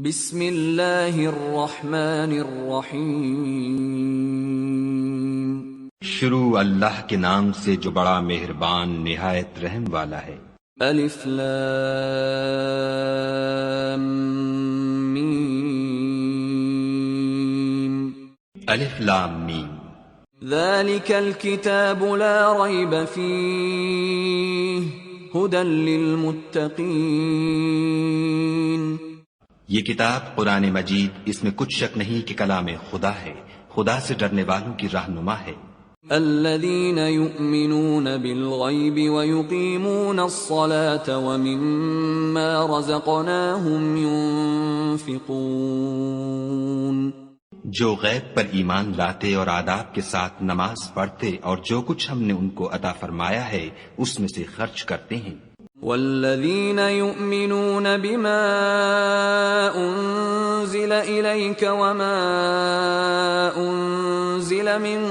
بسم اللہ الرحمن الرحیم۔ شروع اللہ کے نام سے جو بڑا مہربان نہایت رحم والا ہے۔ الف لام میم۔ الف لام میم۔ ذالک الکتاب لا ریب فیہ ھدی للمتقین۔ یہ کتاب قرآن مجید، اس میں کچھ شک نہیں کہ کلام خدا ہے، خدا سے ڈرنے والوں کی رہنما ہے۔ الذین یؤمنون بالغیب ویقیمون الصلاة ومما رزقناہم ينفقون۔ جو غیب پر ایمان لاتے اور آداب کے ساتھ نماز پڑھتے اور جو کچھ ہم نے ان کو عطا فرمایا ہے اس میں سے خرچ کرتے ہیں۔ والذین یؤمنون بما انزل الیک وما انزل من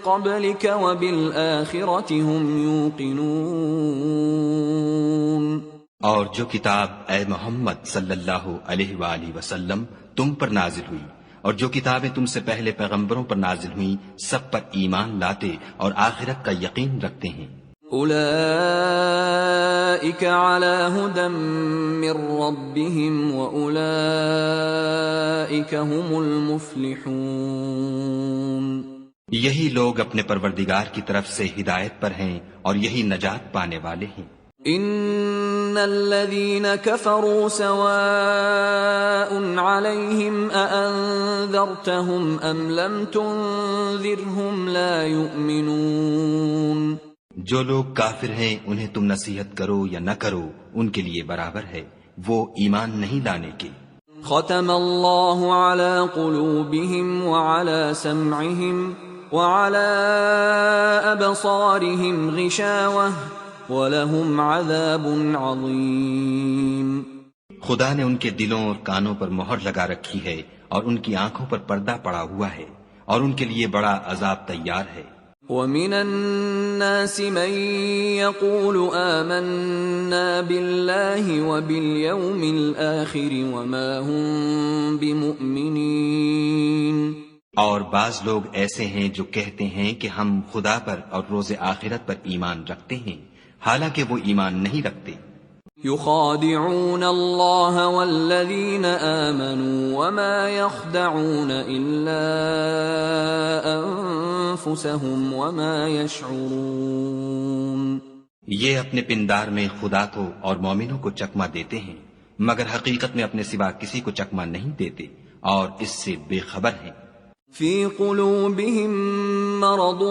قبلک وبالآخرۃ هم یوقنون۔ اور جو کتاب اے محمد صلی اللہ علیہ وآلہ وسلم تم پر نازل ہوئی اور جو کتابیں تم سے پہلے پیغمبروں پر نازل ہوئیں سب پر ایمان لاتے اور آخرت کا یقین رکھتے ہیں۔ اولئک علی ھدی من ربہم واولئک هم المفلحون۔ یہی لوگ اپنے پروردگار کی طرف سے ہدایت پر ہیں اور یہی نجات پانے والے ہیں۔ ان الذین کفروا سواء علیہم اانذرتہم ام لم تنذرہم لا یؤمنون۔ جو لوگ کافر ہیں انہیں تم نصیحت کرو یا نہ کرو ان کے لیے برابر ہے، وہ ایمان نہیں لانے کے۔ ختم اللہ علی قلوبہم وعلی سمعہم وعلی ابصارہم غشاوہ وَلَهُمْ عَذَابٌ عَظِيمٌ۔ خدا نے ان کے دلوں اور کانوں پر مہر لگا رکھی ہے اور ان کی آنکھوں پر پردہ پڑا ہوا ہے اور ان کے لیے بڑا عذاب تیار ہے۔ وَمِنَ النَّاسِ مَن يَقُولُ آمَنَّا بِاللَّهِ وَبِالْيَوْمِ الْآخِرِ وَمَا هُمْ بِمُؤْمِنِينَ۔ اور بعض لوگ ایسے ہیں جو کہتے ہیں کہ ہم خدا پر اور روز آخرت پر ایمان رکھتے ہیں، حالانکہ وہ ایمان نہیں رکھتے۔ یخادعون اللہ والذین آمنوا وما یخدعون الا انفسهم وما یشعرون۔ یہ اپنے پندار میں خدا کو اور مومنوں کو چکمہ دیتے ہیں مگر حقیقت میں اپنے سوا کسی کو چکمہ نہیں دیتے اور اس سے بے خبر ہیں۔ فی قلوبہم مرض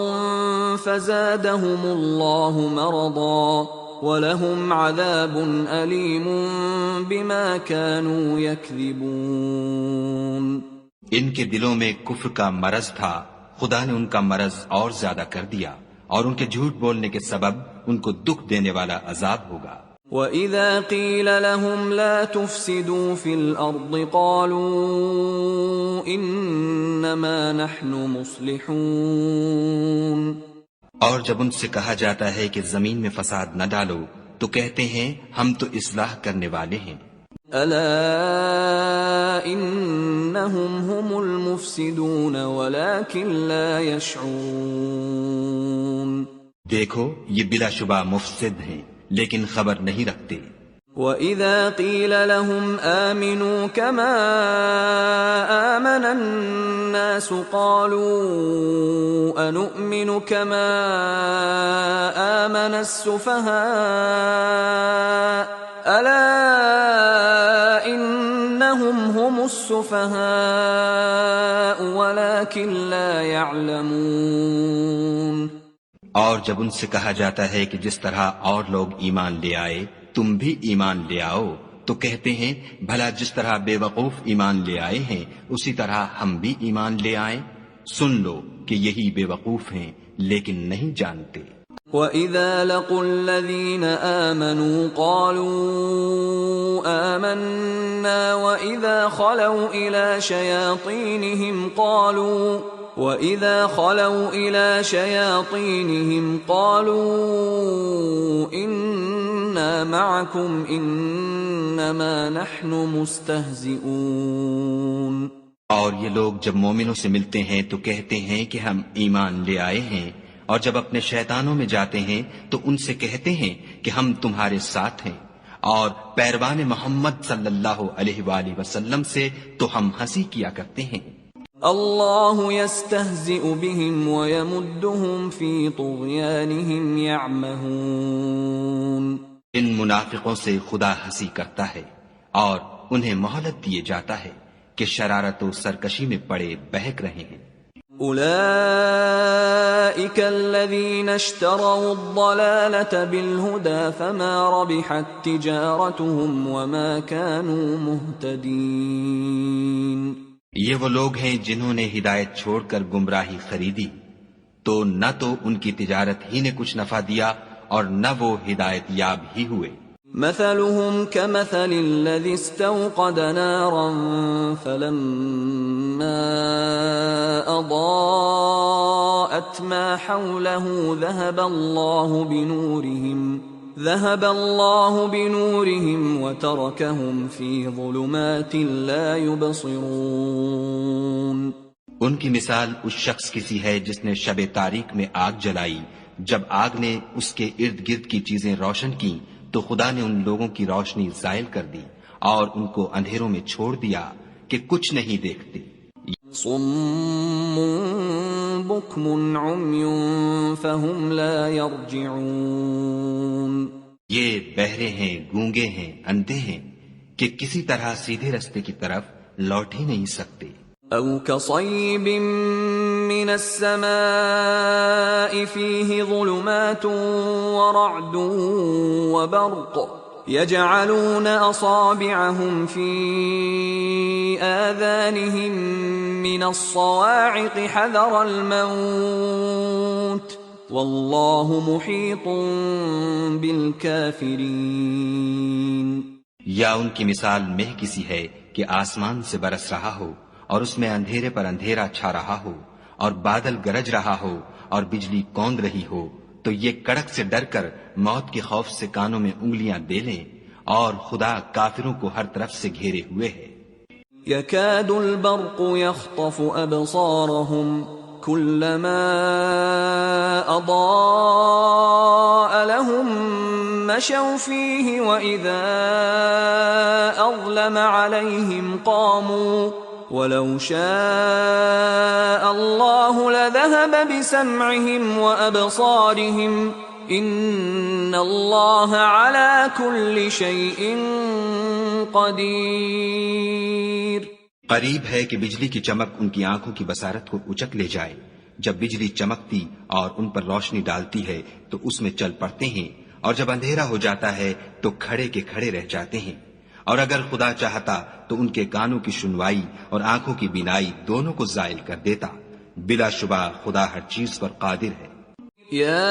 فزادہم اللہ مرضا وَلَهُمْ عَذَابٌ أَلِيمٌ بِمَا كَانُوا يَكْذِبُونَ۔ ان کے دلوں میں کفر کا مرض تھا، خدا نے ان کا مرض اور زیادہ کر دیا اور ان کے جھوٹ بولنے کے سبب ان کو دکھ دینے والا عذاب ہوگا۔ وَإِذَا قِيلَ لَهُمْ لَا تُفْسِدُوا فِي الْأَرْضِ قَالُوا إِنَّمَا نَحْنُ مُصْلِحُونَ۔ اور جب ان سے کہا جاتا ہے کہ زمین میں فساد نہ ڈالو تو کہتے ہیں ہم تو اصلاح کرنے والے ہیں۔ الا انہم هم المفسدون ولكن لا يشعرون۔ دیکھو یہ بلا شبہ مفسد ہیں لیکن خبر نہیں رکھتے۔ وَإِذَا قِيلَ لَهُمْ آمِنُوا كَمَا آمَنَ النَّاسُ قَالُوا أَنُؤْمِنُ كَمَا آمَنَ السُّفَهَاءُ أَلَا إِنَّهُمْ هُمُ السُّفَهَاءُ وَلَكِنْ لَا يَعْلَمُونَ۔ اور جب ان سے کہا جاتا ہے کہ جس طرح اور لوگ ایمان لے آئے تم بھی ایمان لے آؤ تو کہتے ہیں بھلا جس طرح بے وقوف ایمان لے آئے ہیں اسی طرح ہم بھی ایمان لے آئیں۔ سن لو کہ یہی بے وقوف ہیں لیکن نہیں جانتے۔ وَإِذَا لَقُوا الَّذِينَ آمَنُوا قَالُوا آمَنَّا وَإِذَا خَلَوْا إِلَى شَيَاطِينِهِمْ وَإِذَا خَلَوْا إِلَى شَيَاطِينِهِمْ قَالُوا إِنَّا مَعَكُمْ إِنَّمَا نَحْنُ مُسْتَهْزِئُونَ۔ اور یہ لوگ جب مومنوں سے ملتے ہیں تو کہتے ہیں کہ ہم ایمان لے آئے ہیں، اور جب اپنے شیطانوں میں جاتے ہیں تو ان سے کہتے ہیں کہ ہم تمہارے ساتھ ہیں، اور پیروان محمد صلی اللہ علیہ وآلہ وسلم سے تو ہم ہنسی کیا کرتے ہیں۔ اللہ یستہزئ بہم ویمدہم فی طغیانہم یعمہون۔ ان منافقوں سے خدا ہنسی کرتا ہے اور انہیں مہلت دیے جاتا ہے کہ شرارت و سرکشی میں پڑے بہک رہے ہیں۔ اولئک الذین اشتروا الضلالة بالہدى فما ربحت تجارتهم وما كانوا مہتدین۔ یہ وہ لوگ ہیں جنہوں نے ہدایت چھوڑ کر گمراہی خریدی، تو نہ تو ان کی تجارت ہی نے کچھ نفع دیا اور نہ وہ ہدایت یاب ہی ہوئے۔ مثلهم كمثل الذي استوقد نارا فلما أضاءت ما حوله ذهب الله بنورهم وتركهم في ظلمات لا يبصرون۔ ان کی مثال اس شخص کی سی ہے جس نے شب تاریک میں آگ جلائی، جب آگ نے اس کے ارد گرد کی چیزیں روشن کی تو خدا نے ان لوگوں کی روشنی زائل کر دی اور ان کو اندھیروں میں چھوڑ دیا کہ کچھ نہیں دیکھتے۔ صم بکم عمی فهم لا يرجعون۔ یہ بہرے ہیں، گونگے ہیں، اندھے ہیں کہ کسی طرح سیدھے رستے کی طرف لوٹ ہی نہیں سکتے۔ او كصيب من السماء فيه ظلمات ورعد وبرق يجعلون أصابعهم في آذانهم من الصواعق حذر الموت والله محيط بالكافرين۔ یا ان کی مثال مہ کسی ہے کہ آسمان سے برس رہا ہو اور اس میں اندھیرے پر اندھیرا چھا رہا ہو اور بادل گرج رہا ہو اور بجلی کوند رہی ہو تو یہ کڑک سے ڈر کر موت کے خوف سے کانوں میں انگلیاں دے لیں، اور خدا کافروں کو ہر طرف سے گھیرے ہوئے ہے۔ يكاد البرق يخطف أبصارهم كلما أضاء لهم مشوا فيه وإذا أظلم عليهم قاموا وَلَوْ شَاءَ اللَّهُ لَذَهَبَ بِسَمْعِهِمْ وَأَبْصَارِهِمْ إِنَّ اللَّهَ عَلَى كُلِّ شَيْءٍ قَدِيرٌ۔ قریب ہے کہ بجلی کی چمک ان کی آنکھوں کی بصارت کو اچک لے جائے۔ جب بجلی چمکتی اور ان پر روشنی ڈالتی ہے تو اس میں چل پڑتے ہیں، اور جب اندھیرا ہو جاتا ہے تو کھڑے کے کھڑے رہ جاتے ہیں۔ اور اگر خدا چاہتا تو ان کے کانوں کی سنوائی اور آنکھوں کی بینائی دونوں کو زائل کر دیتا۔ بلا شبہ خدا ہر چیز پر قادر ہے۔ یا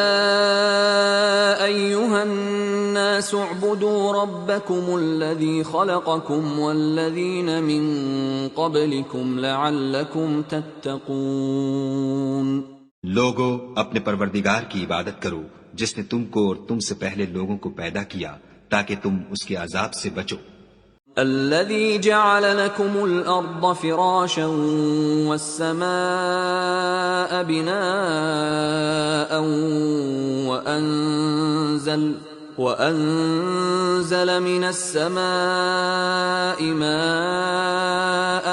ایھا الناس اعبدوا ربکم الذی خلقکم والذین من قبلکم لعلکم تتقون۔ لوگو اپنے پروردگار کی عبادت کرو جس نے تم کو اور تم سے پہلے لوگوں کو پیدا کیا تاکہ تم اس کے عذاب سے بچو۔ الذي جعل لكم الأرض فراشا والسماء بناء وأنزل من السماء ماء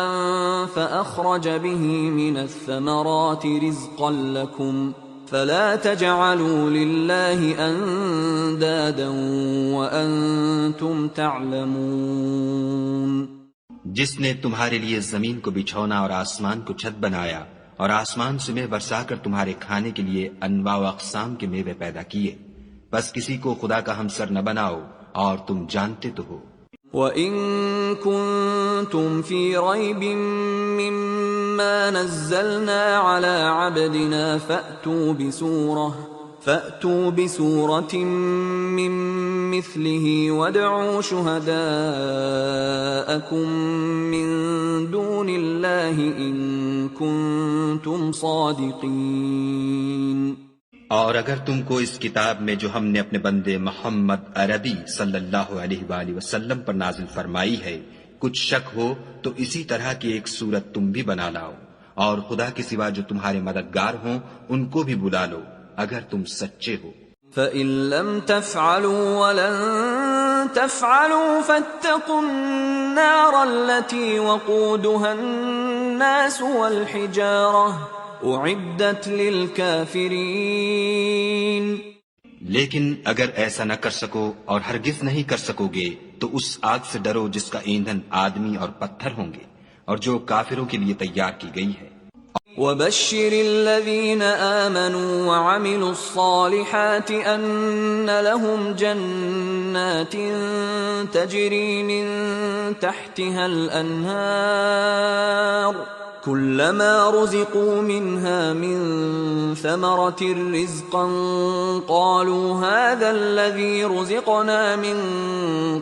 فأخرج به من الثمرات رزقا لكم فلا تجعلوا لله اندادا وانتم تعلمون۔ جس نے تمہارے لیے زمین کو بچھونا اور آسمان کو چھت بنایا اور آسمان سے میوہ برسا کر تمہارے کھانے کے لیے انواع و اقسام کے میوے پیدا کیے، بس کسی کو خدا کا ہمسر نہ بناؤ اور تم جانتے تو ہو۔ وَإِن كُنتُمْ فِي رَيْبٍ مِّمَّا نَزَّلْنَا عَلَىٰ عَبْدِنَا فَأْتُوا بِسُورَةٍ مِّن مِّثْلِهِ وَادْعُوا شُهَدَاءَكُم مِّن دُونِ اللَّهِ إِن كُنتُمْ كنتم صادقين. اور اگر تم کو اس کتاب میں جو ہم نے اپنے بندے محمد عربی صلی اللہ علیہ وآلہ وسلم پر نازل فرمائی ہے کچھ شک ہو تو اسی طرح کی ایک صورت تم بھی بنا لاؤ، اور خدا کے سوا جو تمہارے مددگار ہوں ان کو بھی بلا لو اگر تم سچے ہو۔ فَإِن لَّمْ تَفْعَلُوا وَلَن تَفْعَلُوا فَاتَّقُوا النَّارَ الَّتِي وَقُودُهَا النَّاسُ وَالْحِجَارَةُ اُعِدَّتْ لِلْكَافِرِينَ۔ لیکن اگر ایسا نہ کر سکو اور ہرگز نہیں کر سکو گے تو اس آگ سے ڈرو جس کا ایندھن آدمی اور پتھر ہوں گے اور جو کافروں کے لیے تیار کی گئی ہے۔ وَبَشِّرِ الَّذِينَ آمَنُوا وَعَمِلُوا الصَّالِحَاتِ أَنَّ لَهُمْ جَنَّاتٍ تَجْرِي مِن تَحْتِهَا الْأَنْهَارُ كُلَّمَا رُزِقُوا مِنْهَا مِن ثَمَرَةٍ رِزْقًا قَالُوا هَذَا الَّذِي رُزِقْنَا مِن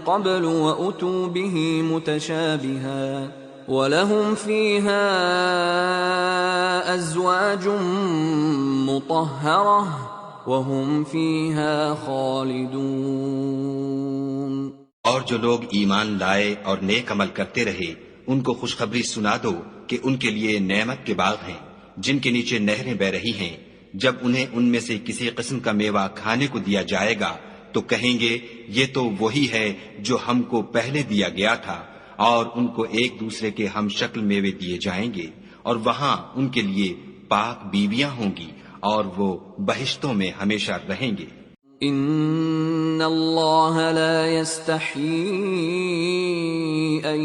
قَبْلُ وَأُتُوا بِهِ مُتَشَابِهًا وَلَهُمْ فِيهَا أَزْوَاجٌ مُطَهَّرَةٌ وَهُمْ فِيهَا خَالِدُونَ۔ اور جو لوگ ایمان لائے اور نیک عمل کرتے رہے ان کو خوشخبری سنا دو کہ ان کے لیے نعمت کے باغ ہیں جن کے نیچے نہریں بہ رہی ہیں، جب انہیں ان میں سے کسی قسم کا میوہ کھانے کو دیا جائے گا تو کہیں گے یہ تو وہی ہے جو ہم کو پہلے دیا گیا تھا، اور ان کو ایک دوسرے کے ہم شکل میوے دیے جائیں گے اور وہاں ان کے لیے پاک بیویاں ہوں گی اور وہ بہشتوں میں ہمیشہ رہیں گے۔ ان اللہ لا يستحيي ان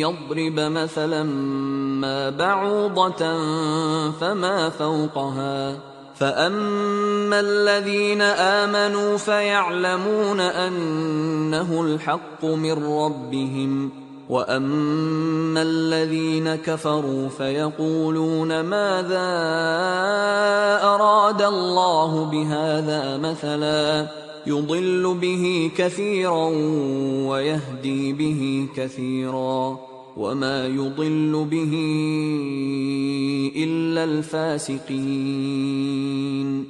يضرب مثلا ما بعوضة فما فوقها فأما الذين آمنوا فيعلمون أنه الحق من ربهم وأما الذين كفروا فيقولون ماذا أراد الله بهذا مثلا يضل به كثيرا ويهدي به كثيرا وما يضل به إلا الفاسقين۔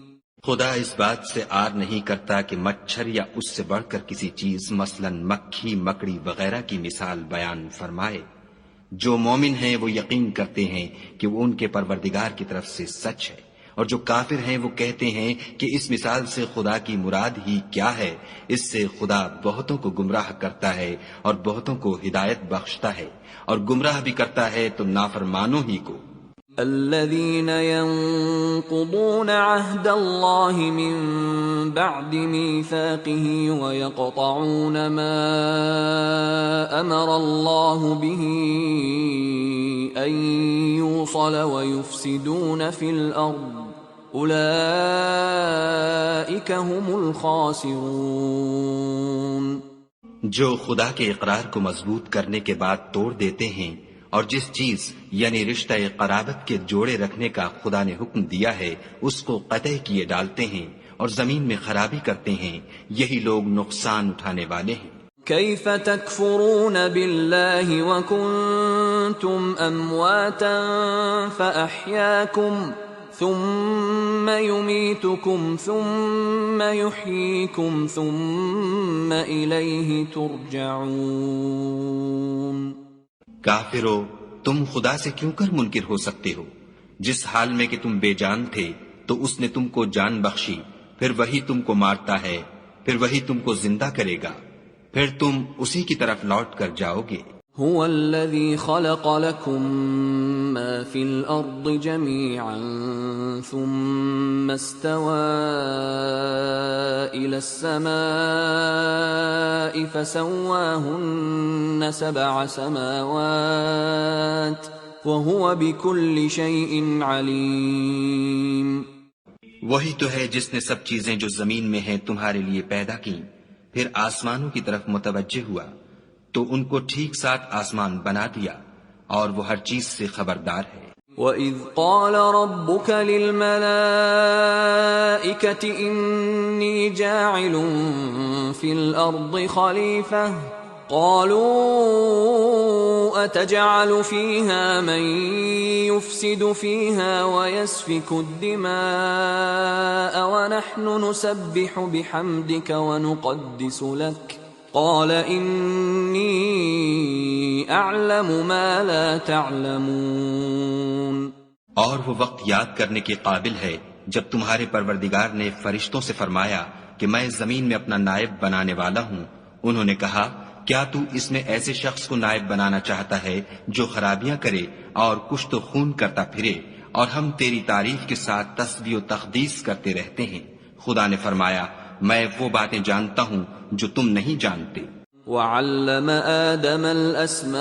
خدا اس بات سے آر نہیں کرتا کہ مچھر یا اس سے بڑھ کر کسی چیز مثلا مکھی مکڑی وغیرہ کی مثال بیان فرمائے۔ جو مومن ہیں وہ یقین کرتے ہیں کہ وہ ان کے پروردگار کی طرف سے سچ ہے، اور جو کافر ہیں وہ کہتے ہیں کہ اس مثال سے خدا کی مراد ہی کیا ہے۔ اس سے خدا بہتوں کو گمراہ کرتا ہے اور بہتوں کو ہدایت بخشتا ہے، اور گمراہ بھی کرتا ہے تو نافرمانوں ہی کو۔ الذين ينقضون عهد الله من بعد ميثاقه ويقطعون ما أمر الله به أن يوصل ويفسدون في الأرض أولئك هم الخاسرون۔ جو خدا کے اقرار کو مضبوط کرنے کے بعد توڑ دیتے ہیں اور جس چیز یعنی رشتہ قرابت کے جوڑے رکھنے کا خدا نے حکم دیا ہے اس کو قطع کیے ڈالتے ہیں اور زمین میں خرابی کرتے ہیں، یہی لوگ نقصان اٹھانے والے ہیں۔ كيف تكفرون بالله وكنتم أمواتا فأحياكم ثم يميتكم ثم يحييكم ثم إليه ترجعون۔ کافرو، تم خدا سے کیوں کر منکر ہو سکتے ہو؟ جس حال میں کہ تم بے جان تھے تو اس نے تم کو جان بخشی، پھر وہی تم کو مارتا ہے، پھر وہی تم کو زندہ کرے گا، پھر تم اسی کی طرف لوٹ کر جاؤ گے۔ هو الذي خلق لكم ما في الأرض جميعا ثم استوى إلى السماء فسواهن 7 سماوات وهو بكل شيء عليم۔ وہی تو ہے جس نے سب چیزیں جو زمین میں ہیں تمہارے لیے پیدا کی، پھر آسمانوں کی طرف متوجہ ہوا تو ان کو ٹھیک ساتھ آسمان بنا دیا، اور وہ ہر چیز سے خبردار ہے۔ وَإِذْ قَالَ رَبُّكَ لِلْمَلَائِكَةِ إِنِّي جَاعِلٌ فِي الْأَرْضِ خَلِيفَةً قالوا أتجعل فيها من يفسد فيها ويسفك الدماء ونحن نسبح بحمدك ونقدس لك قال إني أعلم ما لا تعلمون. اور وہ وقت یاد کرنے کے قابل ہے جب تمہارے پروردگار نے فرشتوں سے فرمایا کہ میں زمین میں اپنا نائب بنانے والا ہوں. انہوں نے کہا کیا تو اس میں ایسے شخص کو نائب بنانا چاہتا ہے جو خرابیاں کرے اور کشت و خون کرتا پھرے، اور ہم تیری تعریف کے ساتھ تسبیح و تقدیس کرتے رہتے ہیں. خدا نے فرمایا میں وہ باتیں جانتا ہوں جو تم نہیں جانتے. وعلم آدم الأسماء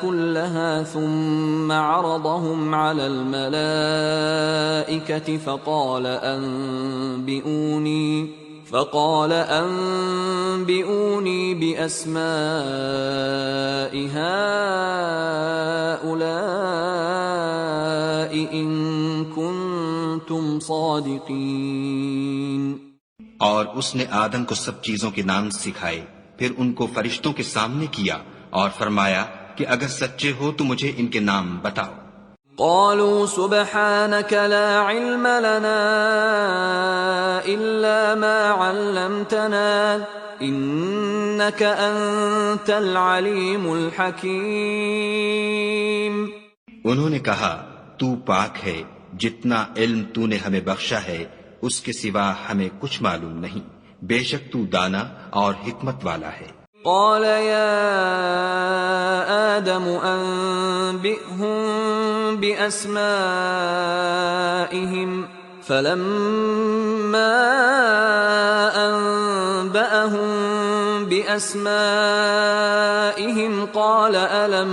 كلها ثم عرضهم على الملائكة فقال أنبئوني بأسماء هؤلاء إن كنتم صادقين. اور اس نے آدم کو سب چیزوں کے نام سکھائے، پھر ان کو فرشتوں کے سامنے کیا اور فرمایا کہ اگر سچے ہو تو مجھے ان کے نام بتاؤ. قالوا سبحانك لا علم لنا إلا ما علمتنا إنك أنت العليم الحكيم. انہوں نے کہا تو پاک ہے، جتنا علم تو نے ہمیں بخشا ہے اس کے سوا ہمیں کچھ معلوم نہیں، بے شک تو دانا اور حکمت والا ہے. قال يا آدم أنبئهم بأسمائهم فلما أنبأهم بأسمائهم قال ألم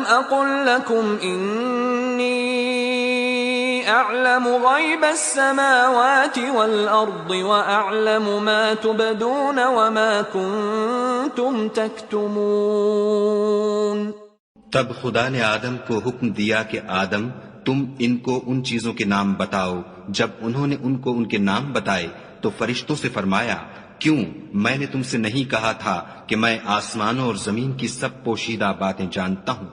أقل لكم إني أعلم غيب السماوات والأرض وأعلم ما تبدون وما كنتم تكتمون. تب خدا نے آدم کو حکم دیا کہ آدم تم ان کو ان چیزوں کے نام بتاؤ. جب انہوں نے ان کو ان کے نام بتائے تو فرشتوں سے فرمایا کیوں میں نے تم سے نہیں کہا تھا کہ میں آسمانوں اور زمین کی سب پوشیدہ باتیں جانتا ہوں،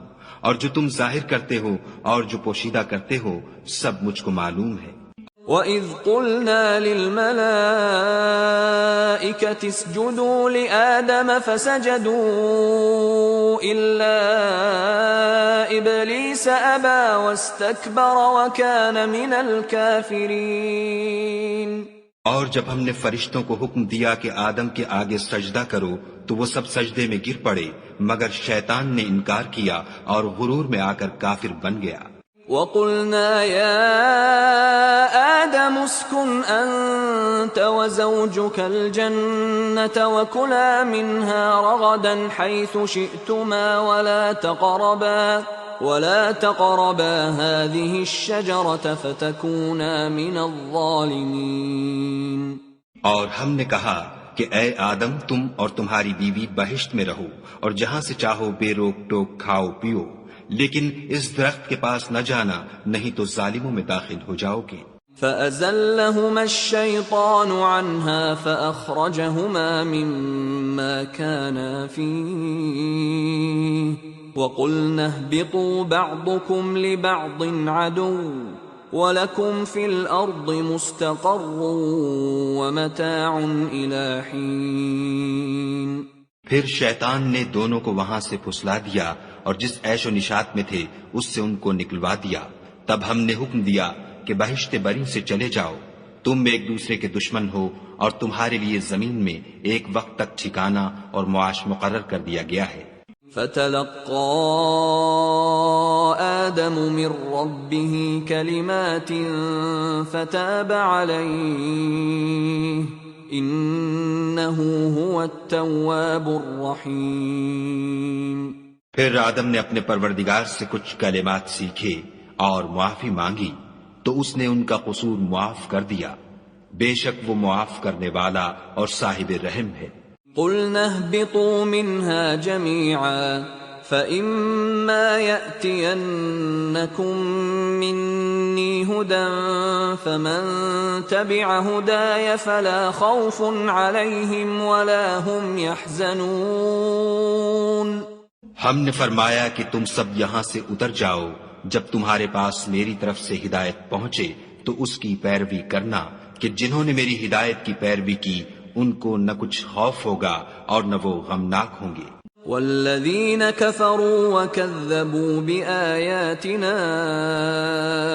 اور جو تم ظاہر کرتے ہو اور جو پوشیدہ کرتے ہو سب مجھ کو معلوم ہے. وَإِذْ قُلْنَا لِلْمَلَائِكَةِ اسْجُدُوا لِآدَمَ فَسَجَدُوا إِلَّا إِبْلِيسَ أَبَى وَاسْتَكْبَرَ وَكَانَ مِنَ الْكَافِرِينَ. اور جب ہم نے فرشتوں کو حکم دیا کہ آدم کے آگے سجدہ کرو تو وہ سب سجدے میں گر پڑے، مگر شیطان نے انکار کیا اور غرور میں آ کر کافر بن گیا. وَقُلْنَا يَا آدَمُ اسْكُنْ أَنْتَ وَزَوْجُكَ الْجَنَّةَ وَكُلَا مِنْهَا رَغَدًا حَيْثُ شِئْتُمَا وَلَا تَقْرَبَا هَذِهِ الشَّجَرَةَ فَتَكُونَا مِنَ الظَّالِمِينَ. اور ہم نے کہا کہ اے آدم تم اور تمہاری بیوی بہشت میں رہو اور جہاں سے چاہو بے روک ٹوک کھاؤ پیو، لیکن اس درخت کے پاس نہ جانا نہیں تو ظالموں میں داخل ہو جاؤ گے. فَأَزَلَّهُمَا الشَّيْطَانُ عَنْهَا فَأَخْرَجَهُمَا مِمَّا كَانَا فِيهِ وَقُلْنَا اهْبِطُوا بَعْضُكُمْ لِبَعْضٍ عَدُوٌّ وَلَكُمْ فِي الْأَرْضِ مُسْتَقَرٌّ وَمَتَاعٌ إِلَى حِينٍ. پھر شیطان نے دونوں کو وہاں سے پھسلا دیا اور جس عیش و نشاط میں تھے اس سے ان کو نکلوا دیا. تب ہم نے حکم دیا کہ بہشت بری سے چلے جاؤ، تم ایک دوسرے کے دشمن ہو اور تمہارے لیے زمین میں ایک وقت تک ٹھکانہ اور معاش مقرر کر دیا گیا ہے. فَتَلَقَّى آدَمُ مِن رَّبِّهِ كَلِمَاتٍ فَتَابَ عَلَيْهِ إِنَّهُ هُوَ التَّوَّابُ الرَّحِيمُ. پھر آدم نے اپنے پروردگار سے کچھ کلمات سیکھے اور معافی مانگی تو اس نے ان کا قصور معاف کر دیا، بے شک وہ معاف کرنے والا اور صاحب رحم ہے. قُلْنَا اهْبِطُوا مِنْهَا جَمِيعًا فَإِمَّا يَأْتِيَنَّكُم مِّنِّي هُدًى فَمَن تَبِعَ هُدَايَ فَلَا خَوْفٌ عَلَيْهِمْ وَلَا هُمْ يَحْزَنُونَ۔ ہم نے فرمایا کہ تم سب یہاں سے اتر جاؤ، جب تمہارے پاس میری طرف سے ہدایت پہنچے تو اس کی پیروی کرنا کہ جنہوں نے میری ہدایت کی پیروی کی ان کو نہ کچھ خوف ہوگا اور نہ وہ غمناک ہوں گے۔ والذین کفروا وکذبوا بآیاتنا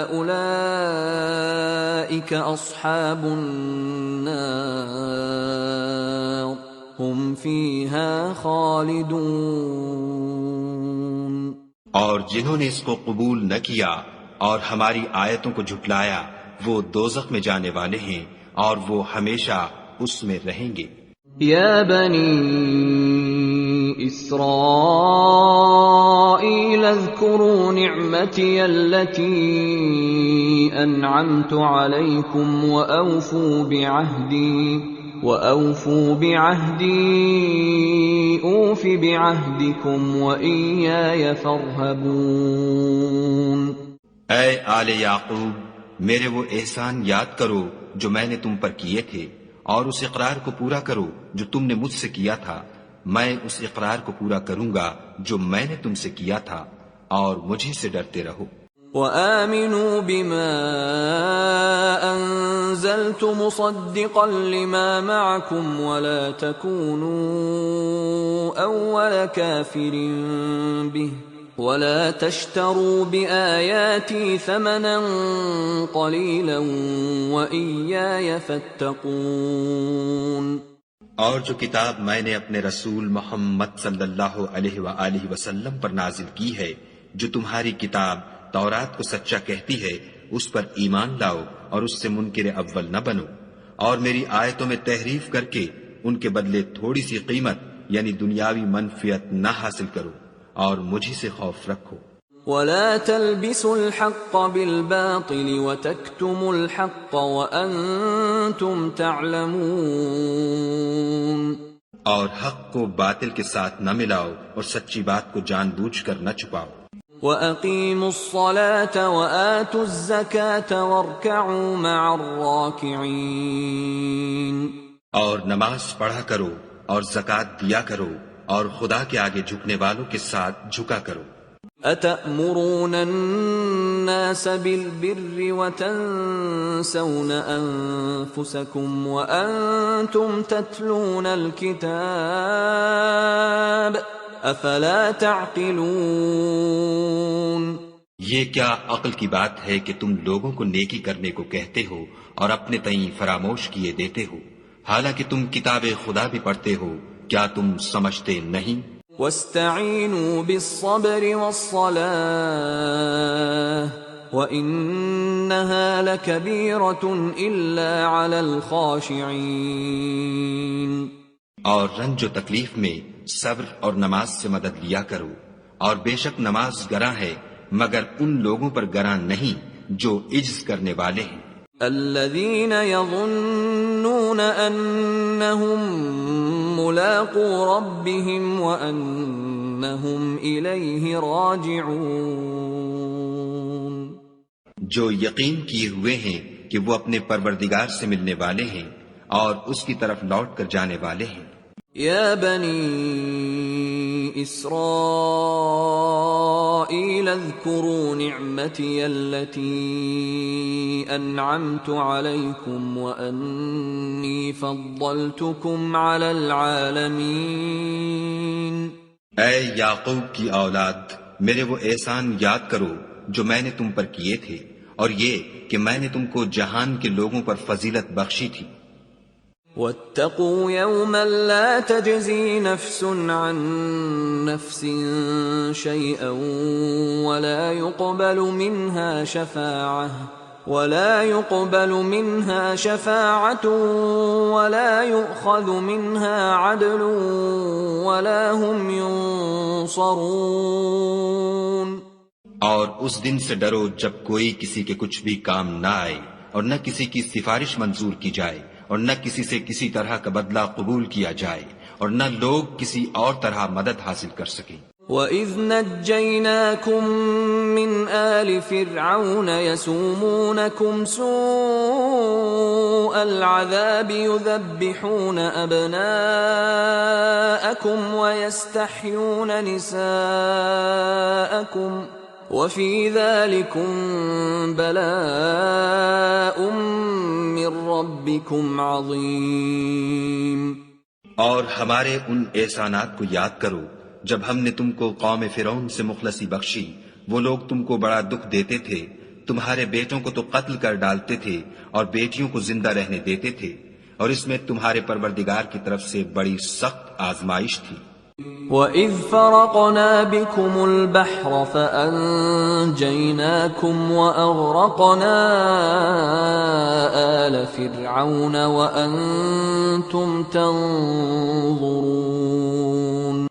اولئک اصحاب النار ہم فیہا خالدون۔ اور جنہوں نے اس کو قبول نہ کیا اور ہماری آیتوں کو جھٹلایا وہ دوزخ میں جانے والے ہیں اور وہ ہمیشہ اس میں رہیں گے۔ یا بنی اسرائیل اذکروا نعمتی التي انعمت علیکم وأوفوا بعهدي أوف بعهدكم وإياي فارهبون۔ اے آل یعقوب، میرے وہ احسان یاد کرو جو میں نے تم پر کیے تھے، اور اس اقرار کو پورا کرو جو تم نے مجھ سے کیا تھا۔ میں اس اقرار کو پورا کروں گا جو میں نے تم سے کیا تھا، اور مجھے سے ڈرتے رہو۔ وآمنوا بما أنزلت مصدقا لما معكم ولا تكونوا أول كافر به ولا تشتروا بآياتي ثمنا قليلا وإياي فاتقون۔ اور جو کتاب میں نے اپنے رسول محمد صلی اللہ علیہ وآلہ وسلم پر نازل کی ہے، جو تمہاری کتاب تورات کو سچا کہتی ہے، اس پر ایمان لاؤ اور اس سے منکر اول نہ بنو، اور میری آیتوں میں تحریف کر کے ان کے بدلے تھوڑی سی قیمت یعنی دنیاوی منفعت نہ حاصل کرو، اور مجھے سے خوف رکھو۔ ولا تلبسوا الحق بالباطل وتكتموا الحق وأنتم تعلمون۔ اور حق کو باطل کے ساتھ نہ ملاؤ اور سچی بات کو جان بوجھ کر نہ چھپاؤ۔ وَأَقِيمُوا الصَّلَاةَ وَآتُوا الزَّكَاةَ وَارْكَعُوا مَعَ الرَّاكِعِينَ۔ اور نماز پڑھا کرو اور زکوٰۃ دیا کرو اور خدا کے آگے جھکنے والوں کے ساتھ جھکا کرو۔ أَتَأْمُرُونَ النَّاسَ بِالْبِرِّ وَتَنْسَوْنَ أَنفُسَكُمْ وَأَنْتُمْ تَتْلُونَ الْكِتَابَ افلا تعقلون۔ یہ کیا عقل کی بات ہے کہ تم لوگوں کو نیکی کرنے کو کہتے ہو اور اپنے تئیں فراموش کیے دیتے ہو، حالانکہ تم کتاب خدا بھی پڑھتے ہو، کیا تم سمجھتے نہیں؟ واستعینوا بالصبر والصلاة وإنها لكبيرة إلا على الخاشعين۔ اور رنج و تکلیف میں صبر اور نماز سے مدد لیا کرو، اور بے شک نماز گراں ہے مگر ان لوگوں پر گراں نہیں جو عجز کرنے والے ہیں۔ الذين يظنون أنهم ملاقو ربهم وأنهم إليه راجعون۔ جو یقین کیے ہوئے ہیں کہ وہ اپنے پروردگار سے ملنے والے ہیں اور اس کی طرف لوٹ کر جانے والے ہیں۔ یا بنی اسرائیل اذکروا نعمتی التي انعمت علیکم وانی فضلتکم علی العالمین۔ اے یعقوب کی اولاد، میرے وہ احسان یاد کرو جو میں نے تم پر کیے تھے، اور یہ کہ میں نے تم کو جہان کے لوگوں پر فضیلت بخشی تھی۔ واتقوا يوما لا تجزي نفس عن نفس شيئا ولا يقبل منها شفاعة ولا يؤخذ منها عدل ولا هم ينصرون۔ اور اس دن سے ڈرو جب کوئی کسی کے کچھ بھی کام نہ آئے، اور نہ کسی کی سفارش منظور کی جائے، اور نہ کسی سے کسی طرح کا بدلہ قبول کیا جائے، اور نہ لوگ کسی اور طرح مدد حاصل کر سکیں۔ وَإِذْ نَجَّيْنَاكُمْ مِنْ آلِ فِرْعَوْنَ يَسُومُونَكُمْ سُوءَ الْعَذَابِ يُذَبِّحُونَ أَبْنَاءَكُمْ وَيَسْتَحْيُونَ نِسَاءَكُمْ وَفِي ذَلِكُمْ بَلَاءٌ مِّن رَّبِّكُمْ عَظِيمٌ۔ اور ہمارے ان احسانات کو یاد کرو جب ہم نے تم کو قوم فرعون سے مخلصی بخشی۔ وہ لوگ تم کو بڑا دکھ دیتے تھے، تمہارے بیٹوں کو تو قتل کر ڈالتے تھے اور بیٹیوں کو زندہ رہنے دیتے تھے، اور اس میں تمہارے پروردگار کی طرف سے بڑی سخت آزمائش تھی۔ وَإِذْ فَرَقْنَا بِكُمُ الْبَحْرَ فَأَنْجَيْنَاكُمْ وَأَغْرَقْنَا آلَ فِرْعَوْنَ وَأَنْتُمْ تَنْظُرُونَ۔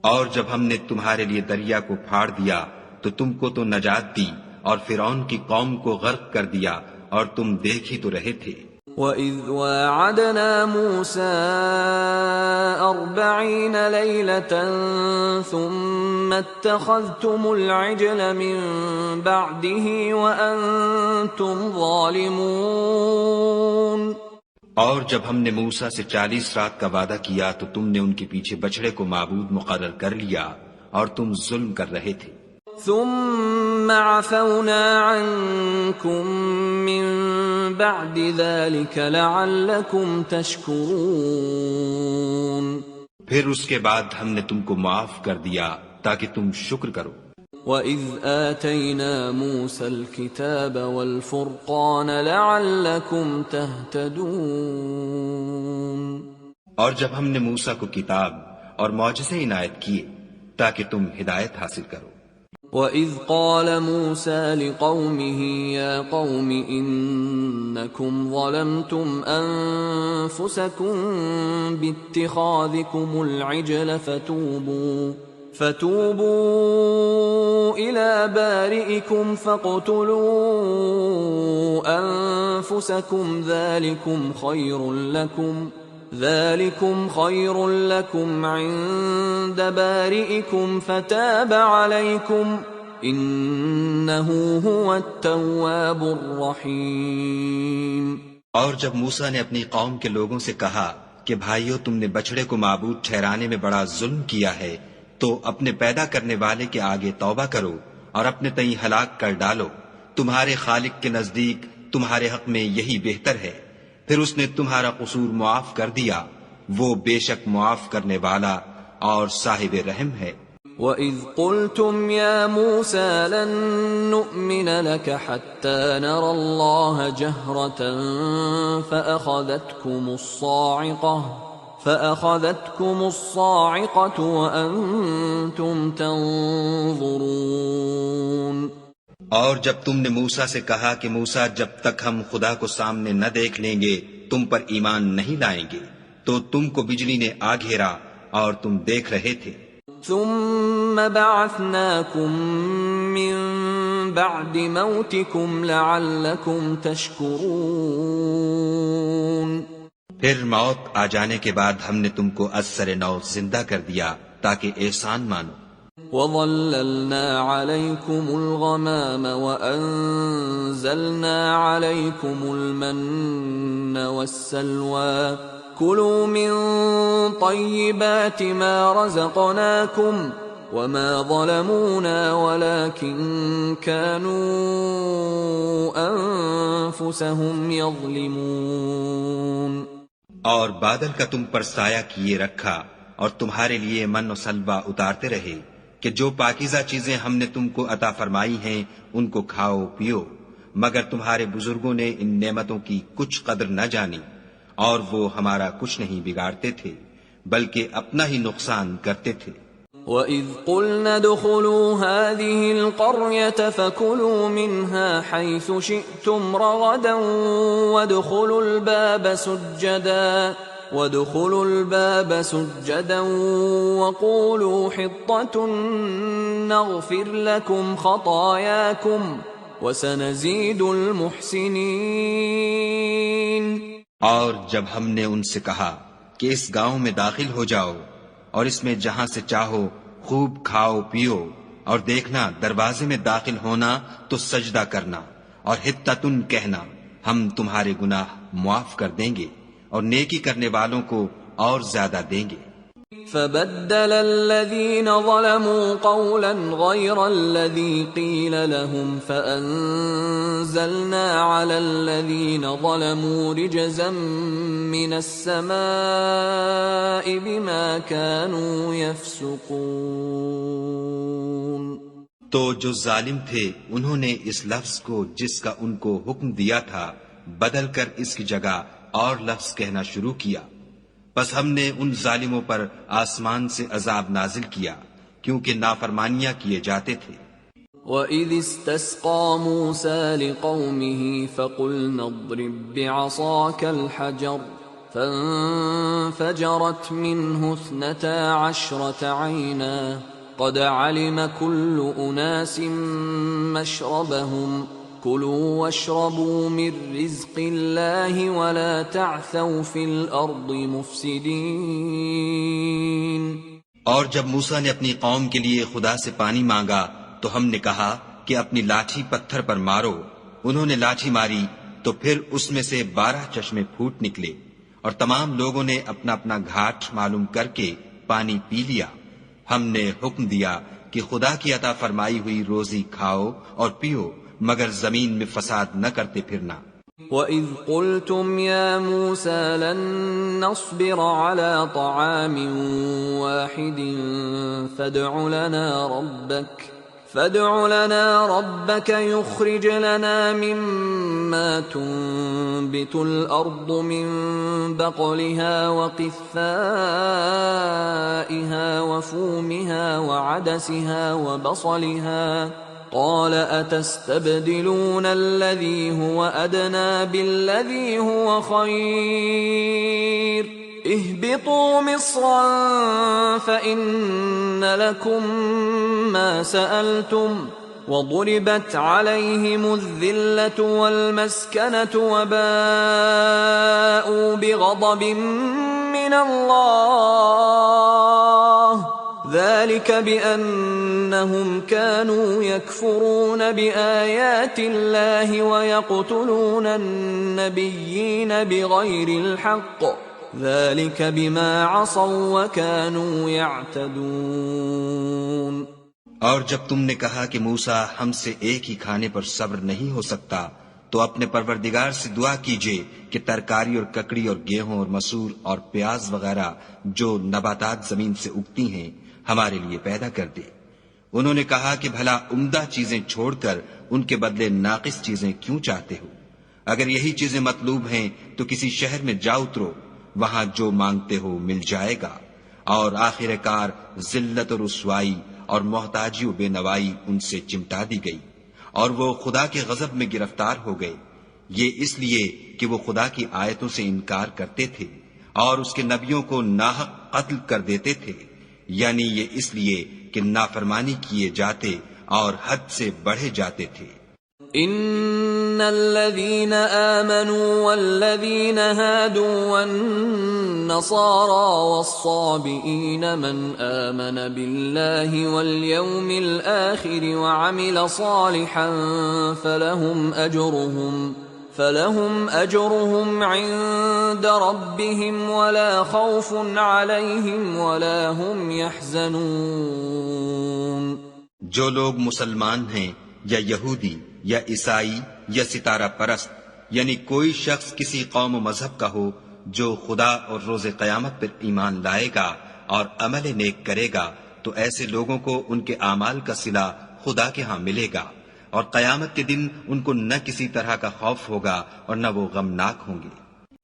اور جب ہم نے تمہارے لیے دریا کو پھاڑ دیا تو تم کو تو نجات دی، اور فرعون کی قوم کو غرق کر دیا اور تم دیکھ ہی تو رہے تھے۔ وَإِذْ وَاعَدْنَا مُوسَىٰ 40 لَيْلَةً ثُمَّ اتَّخَذْتُمُ الْعِجْلَ مِن بَعْدِهِ وَأَنْتُمْ ظَالِمُونَ۔ اور جب ہم نے موسیٰ سے 40 رات کا وعدہ کیا تو تم نے ان کے پیچھے بچڑے کو معبود مقرر کر لیا اور تم ظلم کر رہے تھے۔ ثم عفونا عنكم من بعد ذلك لعلكم تشكرون۔ پھر اس کے بعد ہم نے تم کو معاف کر دیا تاکہ تم شکر کرو۔ وَإِذْ آتَيْنَا مُوسَى الْكِتَابَ وَالْفُرْقَانَ لَعَلَّكُمْ تَهْتَدُونَ۔ اور جب ہم نے موسیٰ کو کتاب اور معجزے عنایت کیے تاکہ تم ہدایت حاصل کرو۔ وَإِذْ قَالَ مُوسَى لِقَوْمِهِ يَا قَوْمِ إِنَّكُمْ ظَلَمْتُمْ أَنفُسَكُمْ بِاتِّخَاذِكُمُ الْعِجْلَ فتوبوا إلى بارئكم فاقتلوا أنفسكم ذلكم خير لكم عند بارئكم فتاب عليكم إنه هو التواب الرحيم۔ اور جب موسیٰ نے اپنی قوم کے لوگوں سے کہا کہ بھائیو تم نے بچڑے کو معبود ٹھہرانے میں بڑا ظلم کیا ہے، تو اپنے پیدا کرنے والے کے آگے توبہ کرو اور اپنے تئیں ہلاک کر ڈالو، تمہارے خالق کے نزدیک تمہارے حق میں یہی بہتر ہے۔ پھر اس نے تمہارا قصور معاف کر دیا، وہ بے شک معاف کرنے والا اور صاحب رحم ہے۔ وَإِذْ قُلْتُمْ يَا مُوسَى لَن نُّؤْمِنَ لَكَ حَتَّى نَرَى اللَّهَ جَهْرَةً فَأَخَذَتْكُمُ الصَّاعِقَةُ وَأَنْتُمْ تَنْظُرُونَ۔ اور جب تم نے موسیٰ سے کہا کہ موسیٰ جب تک ہم خدا کو سامنے نہ دیکھ لیں گے تم پر ایمان نہیں لائیں گے، تو تم کو بجلی نے آ گھیرا اور تم دیکھ رہے تھے۔ ثم بعثناكم من بعد موتكم لعلكم تشكرون۔ پھر موت آ جانے کے بعد ہم نے تم کو از سر نو زندہ کر دیا تاکہ احسان مانو۔ وَظَلَّلْنَا عَلَيْكُمُ الْغَمَامَ وَأَنزَلْنَا عَلَيْكُمُ الْمَنَّ وَالسَّلْوَىٰ كُلُوا مِن طَيِّبَاتِ مَا رَزَقْنَاكُمْ وَمَا ظَلَمُونَا وَلَكِن كَانُوا أَنفُسَهُمْ يَظْلِمُونَ۔ اور بادل کا تم پر سایہ کیے رکھا اور تمہارے لیے من و سلوہ اتارتے رہے کہ جو پاکیزہ چیزیں ہم نے تم کو عطا فرمائی ہیں ان کو کھاؤ پیو، مگر تمہارے بزرگوں نے ان نعمتوں کی کچھ قدر نہ جانی اور وہ ہمارا کچھ نہیں بگاڑتے تھے بلکہ اپنا ہی نقصان کرتے تھے۔ وَإِذْ قُلْنَا ادْخُلُوا هَٰذِهِ الْقَرْيَةَ فَكُلُوا مِنْهَا حَيْثُ شِئْتُمْ رَغَدًا وَادْخُلُوا الْبَابَ سُجَّدًا وَقُولُوا حِطَّةٌ نَّغْفِرْ لَكُمْ خَطَايَاكُمْ وَسَنَزِيدُ الْمُحْسِنِينَ۔ اور جب ہم نے ان سے کہا کہ اس گاؤں میں داخل ہو جاؤ اور اس میں جہاں سے چاہو خوب کھاؤ پیو، اور دیکھنا دروازے میں داخل ہونا تو سجدہ کرنا اور حتتن کہنا، ہم تمہارے گناہ معاف کر دیں گے اور نیکی کرنے والوں کو اور زیادہ دیں گے۔ فبدل الذين ظلموا قولا غير الذي قيل لهم فأنزلنا على الذين ظلموا رجزا من السماء بما كانوا يفسقون۔ تو جو ظالم تھے انہوں نے اس لفظ کو جس کا ان کو حکم دیا تھا بدل کر اس کی جگہ اور لفظ کہنا شروع کیا، پس ہم نے ان ظالموں پر آسمان سے عذاب نازل کیا کیونکہ نافرمانیاں کیے جاتے تھے۔ وَإِذِ اسْتَسْقَى مُوسَى لِقَوْمِهِ فَقُلْنَا اضْرِب بِّعَصَاكَ الْحَجَرَ فَانفَجَرَتْ مِنْهُ 12 عَيْنًا قَدْ عَلِمَ كُلُّ أُنَاسٍ مَّشْرَبَهُمْ كُلُوا وَاشْرَبُوا مِن رِّزْقِ اللَّهِ وَلَا تَعْثَوْا فِي الْأَرْضِ مُفْسِدِينَ۔ اور جب موسیٰ نے اپنی قوم کے لیے خدا سے پانی مانگا تو ہم نے کہا کہ اپنی لاٹھی پتھر پر مارو۔ انہوں نے لاٹھی ماری تو پھر اس میں سے 12 چشمے پھوٹ نکلے، اور تمام لوگوں نے اپنا اپنا گھاٹ معلوم کر کے پانی پی لیا۔ ہم نے حکم دیا کہ خدا کی عطا فرمائی ہوئی روزی کھاؤ اور پیو، مگر زمین میں فساد نہ کرتے پھرنا۔ وَإِذْ قُلْتُمْ يَا مُوسَى لَن نَّصْبِرَ عَلَىٰ طَعَامٍ وَاحِدٍ فَادْعُ لَنَا رَبَّكَ يُخْرِجْ لَنَا مِمَّا تُنبِتُ الْأَرْضُ مِن بَقْلِهَا وَقِثَّائِهَا وَفُومِهَا وَعَدَسِهَا وَبَصَلِهَا قَالَ أَتَسْتَبْدِلُونَ الَّذِي هُوَ أَدْنَىٰ بِالَّذِي هُوَ خَيْرٌ اهْبِطُوا مِصْرًا فَإِنَّ لَكُم مَّا سَأَلْتُمْ وَضُرِبَتْ عَلَيْهِمُ الذِّلَّةُ وَالْمَسْكَنَةُ وَبَاءُوا بِغَضَبٍ مِّنَ اللَّهِ ذَلِكَ بِأَنَّهُمْ كَانُوا يَكْفُرُونَ بِآيَاتِ اللَّهِ وَيَقْتُلُونَ النَّبِيِّينَ بِغَيْرِ الْحَقِّ ذَلِكَ بِمَا عَصَوْا وَكَانُوا يَعْتَدُونَ۔ اور جب تم نے کہا کہ موسیٰ ہم سے ایک ہی کھانے پر صبر نہیں ہو سکتا تو اپنے پروردگار سے دعا کیجئے کہ ترکاری اور ککڑی اور گیہوں اور مسور اور پیاز وغیرہ جو نباتات زمین سے اگتی ہیں ہمارے لیے پیدا کر دے۔ انہوں نے کہا کہ بھلا عمدہ چیزیں چھوڑ کر ان کے بدلے ناقص چیزیں کیوں چاہتے ہو؟ اگر یہی چیزیں مطلوب ہیں تو کسی شہر میں جا اترو، وہاں جو مانگتے ہو مل جائے گا، اور آخر کار ذلت اور رسوائی اور محتاجی و بے نوائی ان سے چمٹا دی گئی، اور وہ خدا کے غضب میں گرفتار ہو گئے، یہ اس لیے کہ وہ خدا کی آیتوں سے انکار کرتے تھے اور اس کے نبیوں کو ناحق قتل کر دیتے تھے، یعنی یہ اس لیے کہ نافرمانی کیے جاتے اور حد سے بڑھے جاتے تھے۔ ان الذين آمنوا والذين هادوا والنصارى والصابئين من آمن بالله واليوم الآخر وعمل صالحا فلهم أجرهم عند ربهم ولا خوف عليهم ولا هم يحزنون۔ جو لوگ مسلمان ہیں یا یہودی یا عیسائی یا ستارہ پرست، یعنی کوئی شخص کسی قوم و مذہب کا ہو، جو خدا اور روز قیامت پر ایمان لائے گا اور عمل نیک کرے گا تو ایسے لوگوں کو ان کے اعمال کا صلہ خدا کے ہاں ملے گا، اور قیامت کے دن ان کو نہ کسی طرح کا خوف ہوگا اور نہ وہ غمناک ہوں گے۔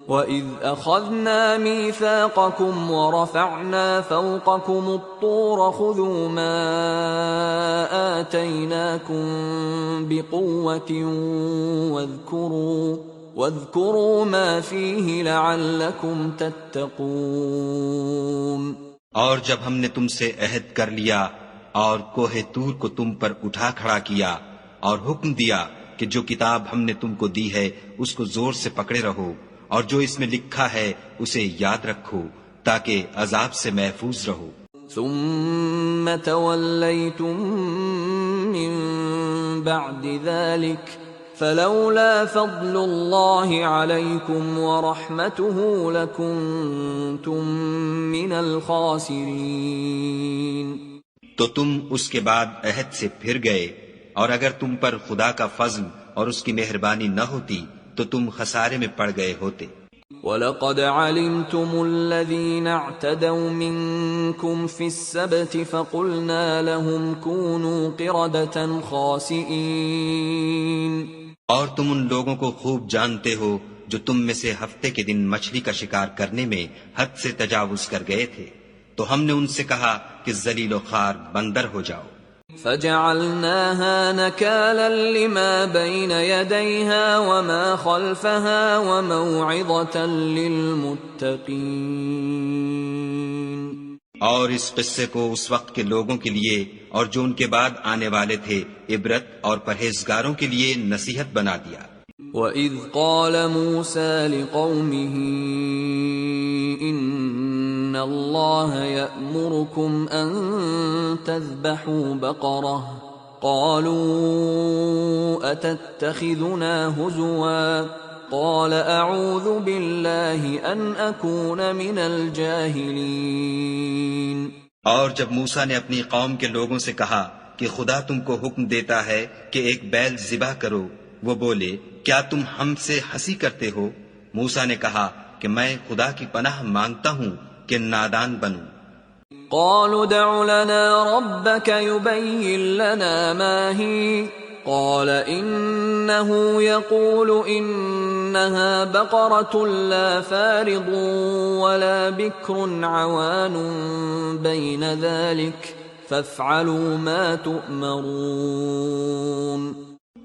وَإِذْ أَخَذْنَا مِيثَاقَكُمْ وَرَفَعْنَا فَوْقَكُمُ الطُّورَ خُذُوا مَا آتَيْنَاكُمْ بِقُوَّةٍ وَاذْكُرُوا مَا فِيهِ لَعَلَّكُمْ تَتَّقُونَ۔ اور جب ہم نے تم سے عہد کر لیا اور کوہ طور کو تم پر اٹھا کھڑا کیا اور حکم دیا کہ جو کتاب ہم نے تم کو دی ہے اس کو زور سے پکڑے رہو، اور جو اس میں لکھا ہے اسے یاد رکھو تاکہ عذاب سے محفوظ رہو۔ ثم توليتم من بعد ذلك فلولا فضل الله عليكم ورحمته لكنتم من الخاسرين۔ تو تم اس کے بعد عہد سے پھر گئے، اور اگر تم پر خدا کا فضل اور اس کی مہربانی نہ ہوتی تو تم خسارے میں پڑ گئے ہوتے۔ وَلَقَدْ عَلِمْتُمُ الَّذِينَ اعْتَدَوْا مِنْكُمْ فِي السَّبْتِ فَقُلْنَا لَهُمْ كُونُوا قِرَدَةً خَاسِئِينَ۔ اور تم ان لوگوں کو خوب جانتے ہو جو تم میں سے ہفتے کے دن مچھلی کا شکار کرنے میں حد سے تجاوز کر گئے تھے، تو ہم نے ان سے کہا کہ ذلیل و خوار بندر ہو جاؤ۔ فَجَعَلْنَاهَا نَكَالًا لِمَا بَيْنَ يَدَيْهَا وَمَا خَلْفَهَا وَمَوْعِظَةً لِلْمُتَّقِينَ۔ اور اس قصے کو اس وقت کے لوگوں کے لیے اور جو ان کے بعد آنے والے تھے عبرت اور پرہیزگاروں کے لیے نصیحت بنا دیا۔ وَإِذْ قَالَ مُوسَى لِقَوْمِهِ إِنَّ اللَّهَ يَأْمُرُكُمْ أَن تَذْبَحُوا بَقَرَةً قَالُوا أَتَتَّخِذُنَا هُزُوًا قَالَ أَعُوذُ بِاللَّهِ أَنْ أَكُونَ مِنَ الْجَاهِلِينَ۔ اور جب موسیٰ نے اپنی قوم کے لوگوں سے کہا کہ خدا تم کو حکم دیتا ہے کہ ایک بیل ذبح کرو، وہ بولے کیا تم ہم سے ہنسی کرتے ہو؟ موسیٰ نے کہا کہ میں خدا کی پناہ مانگتا ہوں کہ نادان بنوں۔ قالوا ادع لنا ربك يبين لنا ما هي قال إنه يقول إنها بقرة لا فارض ولا بكر عوان بين ذلك فافعلوا ما تؤمرون۔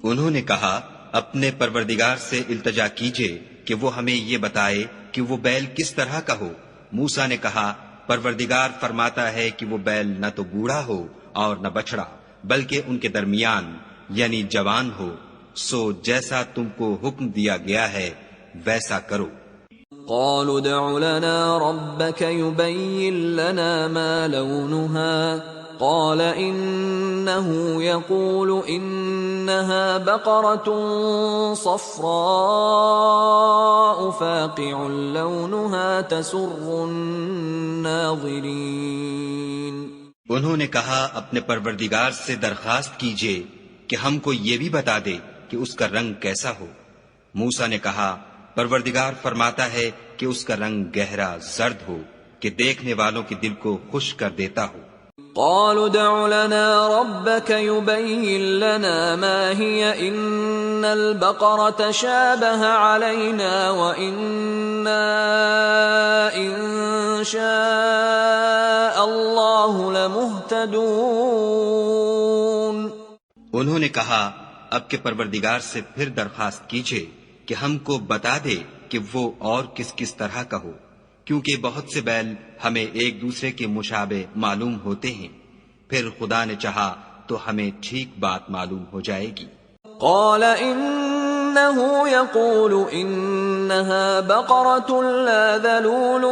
انہوں نے کہا اپنے پروردگار سے التجا کیجئے کہ وہ ہمیں یہ بتائے کہ وہ بیل کس طرح کا ہو۔ موسیٰ نے کہا پروردگار فرماتا ہے کہ وہ بیل نہ تو بوڑھا ہو اور نہ بچڑا، بلکہ ان کے درمیان یعنی جوان ہو، سو جیسا تم کو حکم دیا گیا ہے ویسا کرو۔ قالوا ادع لنا ربك يبين لنا ما لونها قال إنه يقول إنها بقرة صفراء فاقع لونها تسر الناظرين۔ انہوں نے کہا اپنے پروردگار سے درخواست کیجئے کہ ہم کو یہ بھی بتا دے کہ اس کا رنگ کیسا ہو۔ موسیٰ نے کہا پروردگار فرماتا ہے کہ اس کا رنگ گہرا زرد ہو کہ دیکھنے والوں کے دل کو خوش کر دیتا ہو۔ قالوا ادع لنا ربك يبين لنا ما هي إن البقرة شابه علينا وإنا إن شاء الله لمهتدون۔ انہوں نے کہا اب کے پروردگار سے پھر درخواست کیجئے کہ ہم کو بتا دے کہ وہ اور کس کس طرح کا ہو، کیونکہ بہت سے بیل ہمیں ایک دوسرے کے مشابہ معلوم ہوتے ہیں، پھر خدا نے چاہا تو ہمیں ٹھیک بات معلوم ہو جائے گی۔ قال إنه يقول إنها بقرة لا ذلول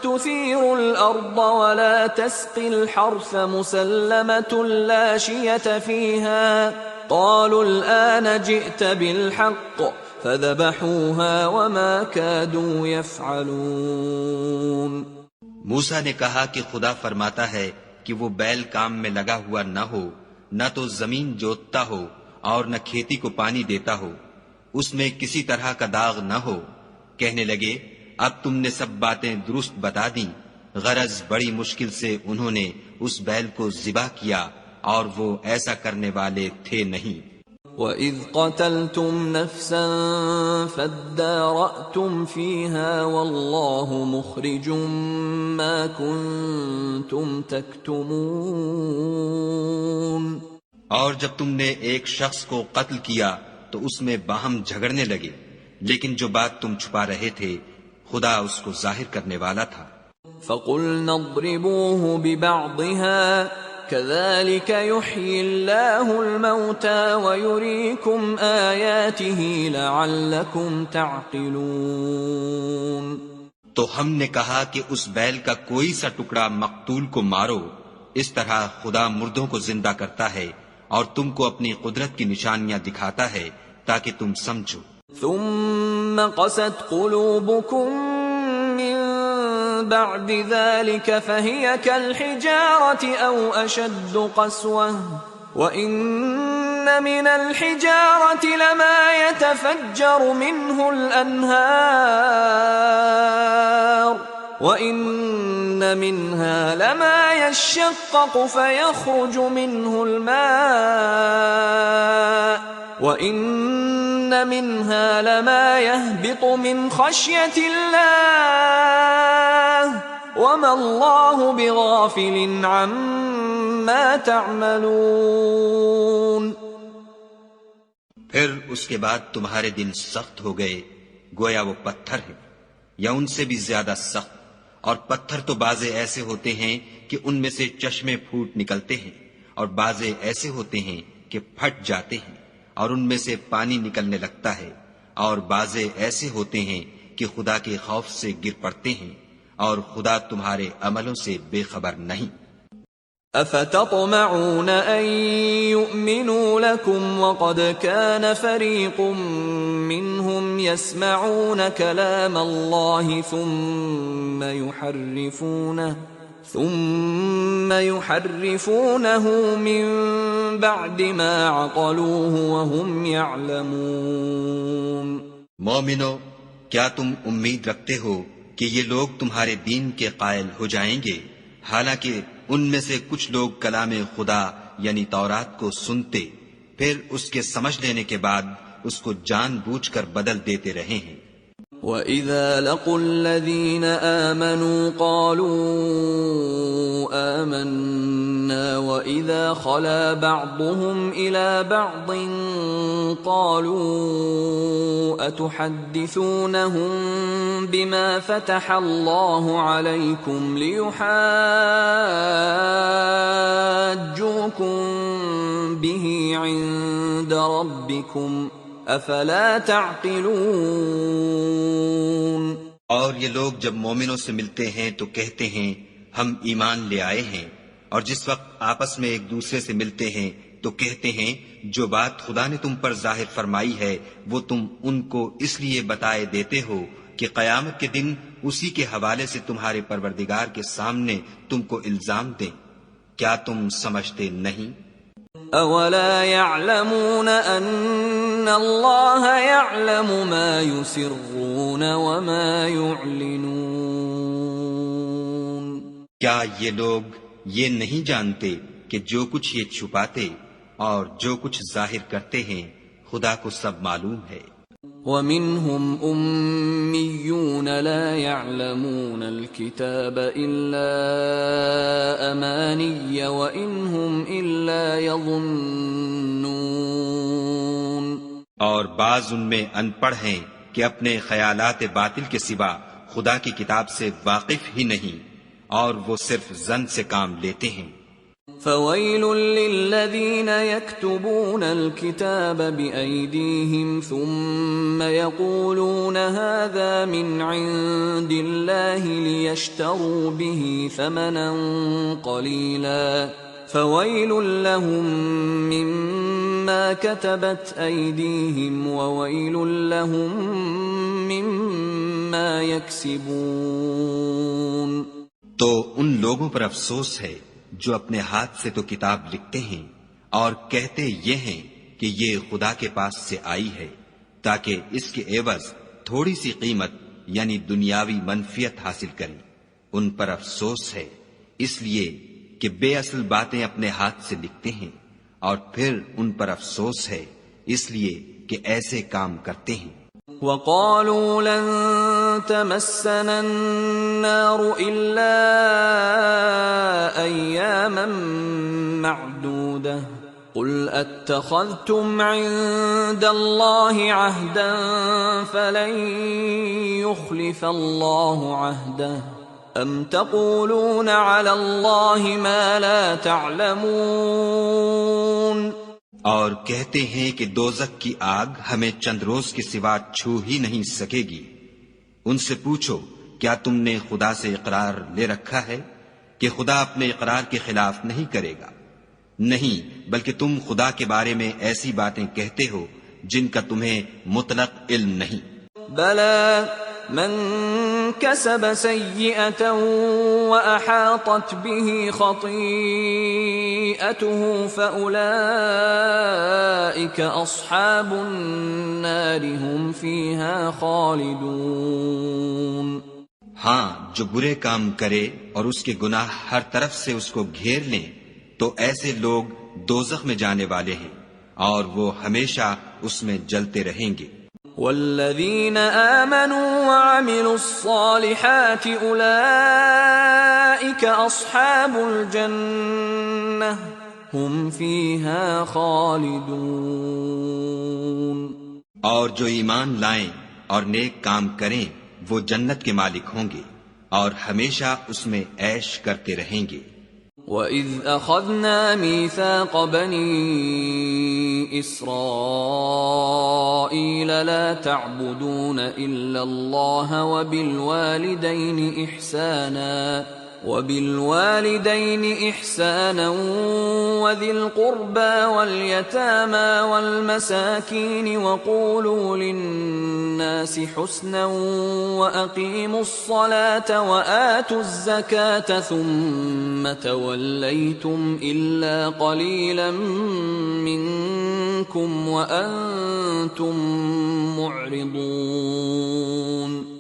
تثير الأرض ولا تسقي الحرث مسلمة لا شية فيها قالوا الآن جئت بالحق فذبحوها وما كادوا يفعلون۔ موسیٰ نے کہا کہ خدا فرماتا ہے کہ وہ بیل کام میں لگا ہوا نہ ہو، نہ تو زمین جوتتا ہو اور نہ کھیتی کو پانی دیتا ہو، اس میں کسی طرح کا داغ نہ ہو۔ کہنے لگے اب تم نے سب باتیں درست بتا دیں، غرض بڑی مشکل سے انہوں نے اس بیل کو ذبح کیا اور وہ ایسا کرنے والے تھے نہیں۔ وَإِذْ قَتَلْتُمْ نَفْسًا فَادَّارَأْتُمْ فِيهَا وَاللَّهُ مُخْرِجٌ مَا كُنْتُمْ تَكْتُمُونَ۔ اور جب تم نے ایک شخص کو قتل کیا تو اس میں باہم جھگڑنے لگے، لیکن جو بات تم چھپا رہے تھے خدا اس کو ظاہر کرنے والا تھا۔ فَقُلْنَا اضْرِبُوهُ بِبَعْضِهَا كَذَلِكَ يُحْيِي اللَّهُ الْمَوْتَى وَيُرِيكُمْ آيَاتِهِ لَعَلَّكُمْ تَعْقِلُونَ۔ تو ہم نے کہا کہ اس بیل کا کوئی سا ٹکڑا مقتول کو مارو، اس طرح خدا مردوں کو زندہ کرتا ہے اور تم کو اپنی قدرت کی نشانیاں دکھاتا ہے تاکہ تم سمجھو۔ ثم قست قلوبكم من بعد ذلك فهي كالحجارة أو أشد قسوة وإن من الحجارة لما يتفجر منه الأنهار وإن منها لما يشقق فيخرج منه الماء وإن منها لما يهبط من خشية الله وما الله بغافل عما تعملون۔ پھر اس کے بعد تمہارے دل سخت ہو گئے گویا وہ پتھر ہے یا ان سے بھی زیادہ سخت، اور پتھر تو بعضے ایسے ہوتے ہیں کہ ان میں سے چشمے پھوٹ نکلتے ہیں، اور بعضے ایسے ہوتے ہیں کہ پھٹ جاتے ہیں اور ان میں سے پانی نکلنے لگتا ہے، اور بعضے ایسے ہوتے ہیں کہ خدا کے خوف سے گر پڑتے ہیں، اور خدا تمہارے عملوں سے بے خبر نہیں۔ افتطمعون ان يؤمنوا لكم وقد كان فريق منهم يسمعون كلام الله ثم يحرفونه من بعد ما عقلوه وهم يعلمون۔ مومنو، کیا تم امید رکھتے ہو کہ یہ لوگ تمہارے دین کے قائل ہو جائیں گے، حالانکہ ان میں سے کچھ لوگ کلام خدا یعنی تورات کو سنتے پھر اس کے سمجھ لینے کے بعد اس کو جان بوجھ کر بدل دیتے رہے ہیں۔ وَإِذَا لَقُوا الَّذِينَ آمَنُوا قَالُوا آمَنَّا وَإِذَا خَلَا بَعْضُهُمْ إِلَى بَعْضٍ قَالُوا أَتُحَدِّثُونَهُم بِمَا فَتَحَ اللَّهُ عَلَيْكُمْ لِيُحَاجُّوكُم بِهِ عِندَ رَبِّكُمْ افلا تعقلون۔ اور یہ لوگ جب مومنوں سے ملتے ہیں تو کہتے ہیں ہم ایمان لے آئے ہیں، اور جس وقت آپس میں ایک دوسرے سے ملتے ہیں تو کہتے ہیں جو بات خدا نے تم پر ظاہر فرمائی ہے وہ تم ان کو اس لیے بتائے دیتے ہو کہ قیامت کے دن اسی کے حوالے سے تمہارے پروردگار کے سامنے تم کو الزام دیں، کیا تم سمجھتے نہیں؟ اولا يعلمون ان اللہ يعلم ما يسرون وما يعلنون۔ کیا یہ لوگ یہ نہیں جانتے کہ جو کچھ یہ چھپاتے اور جو کچھ ظاہر کرتے ہیں خدا کو سب معلوم ہے۔ وَمِنْهُمْ أُمِّيُّونَ لَا يَعْلَمُونَ الْكِتَابَ إِلَّا أَمَانِيَّ وَإِنْهُمْ إِلَّا يَظُنُّونَ۔ اور بعض ان میں ان پڑھ ہیں کہ اپنے خیالات باطل کے سوا خدا کی کتاب سے واقف ہی نہیں، اور وہ صرف ظن سے کام لیتے ہیں۔ فَوَيْلٌ لِّلَّذِينَ يَكْتُبُونَ الْكِتَابَ بِأَيْدِيهِمْ ثُمَّ يَقُولُونَ هَذَا مِنْ عِندِ اللَّهِ لِيَشْتَرُوا بِهِ ثَمَنًا قَلِيلًا فَوَيْلٌ لَّهُم مِّمَّا كَتَبَتْ أَيْدِيهِمْ وَوَيْلٌ لَّهُم مِّمَّا يَكْسِبُونَ۔ تو ان لوگوں پر افسوس ہے جو اپنے ہاتھ سے تو کتاب لکھتے ہیں اور کہتے یہ ہیں کہ یہ خدا کے پاس سے آئی ہے تاکہ اس کے عوض تھوڑی سی قیمت یعنی دنیاوی منفیت حاصل کریں۔ ان پر افسوس ہے اس لیے کہ بے اصل باتیں اپنے ہاتھ سے لکھتے ہیں، اور پھر ان پر افسوس ہے اس لیے کہ ایسے کام کرتے ہیں۔ وَقَالُوا لَن تَمَسَّنَا النَّارُ إِلَّا أَيَّامًا مَّعْدُودَةً قُلْ أَتَّخَذْتُمْ عِندَ اللَّهِ عَهْدًا فَلَن يُخْلِفَ اللَّهُ عَهْدَهُ أَمْ تَقُولُونَ عَلَى اللَّهِ مَا لَا تَعْلَمُونَ۔ اور کہتے ہیں کہ دوزخ کی آگ ہمیں چند روز کے سوا چھو ہی نہیں سکے گی۔ ان سے پوچھو کیا تم نے خدا سے اقرار لے رکھا ہے کہ خدا اپنے اقرار کے خلاف نہیں کرے گا؟ نہیں، بلکہ تم خدا کے بارے میں ایسی باتیں کہتے ہو جن کا تمہیں مطلق علم نہیں۔ بلى من كسب سيئة وأحاطت به خطيئته فأولئك أصحاب النار هم فيها خالدون۔ ہاں، جو برے کام کرے اور اس کے گناہ ہر طرف سے اس کو گھیر لیں تو ایسے لوگ دوزخ میں جانے والے ہیں اور وہ ہمیشہ اس میں جلتے رہیں گے۔ والذین آمنوا وعملوا الصالحات اولئک اصحاب الجنہ هم فیہا خالدون۔ اور جو ایمان لائیں اور نیک کام کریں وہ جنت کے مالک ہوں گے اور ہمیشہ اس میں عیش کرتے رہیں گے۔ وَإِذْ أَخَذْنَا مِيثَاقَ بَنِي إِسْرَائِيلَ لَا تَعْبُدُونَ إِلَّا اللَّهَ وَبِالْوَالِدَيْنِ إِحْسَانًا وَذِي الْقُرْبَى وَالْيَتَامَى وَالْمَسَاكِينِ وَقُولُوا لِلنَّاسِ حُسْنًا وَأَقِيمُوا الصَّلَاةَ وَآتُوا الزَّكَاةَ ثُمَّ تَوَلَّيْتُمْ إِلَّا قَلِيلًا مِّنكُمْ وَأَنتُمْ مُعْرِضُونَ۔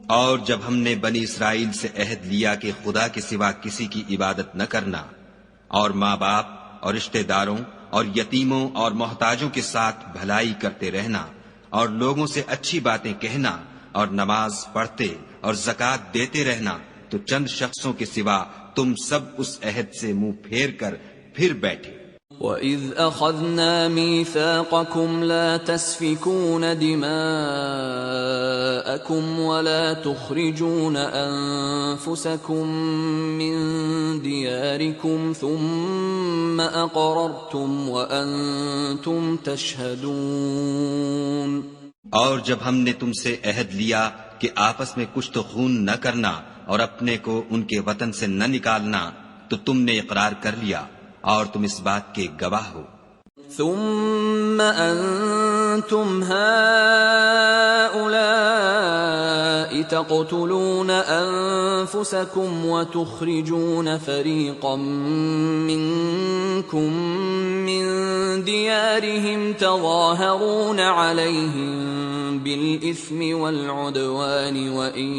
اور جب ہم نے بنی اسرائیل سے عہد لیا کہ خدا کے سوا کسی کی عبادت نہ کرنا اور ماں باپ اور رشتہ داروں اور یتیموں اور محتاجوں کے ساتھ بھلائی کرتے رہنا اور لوگوں سے اچھی باتیں کہنا اور نماز پڑھتے اور زکوٰۃ دیتے رہنا، تو چند شخصوں کے سوا تم سب اس عہد سے منہ پھیر کر پھر بیٹھے۔ وَإِذْ أَخَذْنَا مِيثَاقَكُمْ لَا تَسْفِكُونَ دِمَاءَكُمْ وَلَا تُخْرِجُونَ أَنفُسَكُمْ مِنْ دِيَارِكُمْ ثُمَّ أَقْرَرْتُمْ وَأَنْتُمْ تَشْهَدُونَ۔ اور جب ہم نے تم سے عہد لیا کہ آپس میں کچھ تو خون نہ کرنا اور اپنے کو ان کے وطن سے نہ نکالنا، تو تم نے اقرار کر لیا اور تم اس بات کے گواہ ہو۔ ثم أنتم هؤلاء تقتلون أنفسكم وتخرجون فريقا منكم من ديارهم تظاهرون عليهم بالإثم والعدوان وإن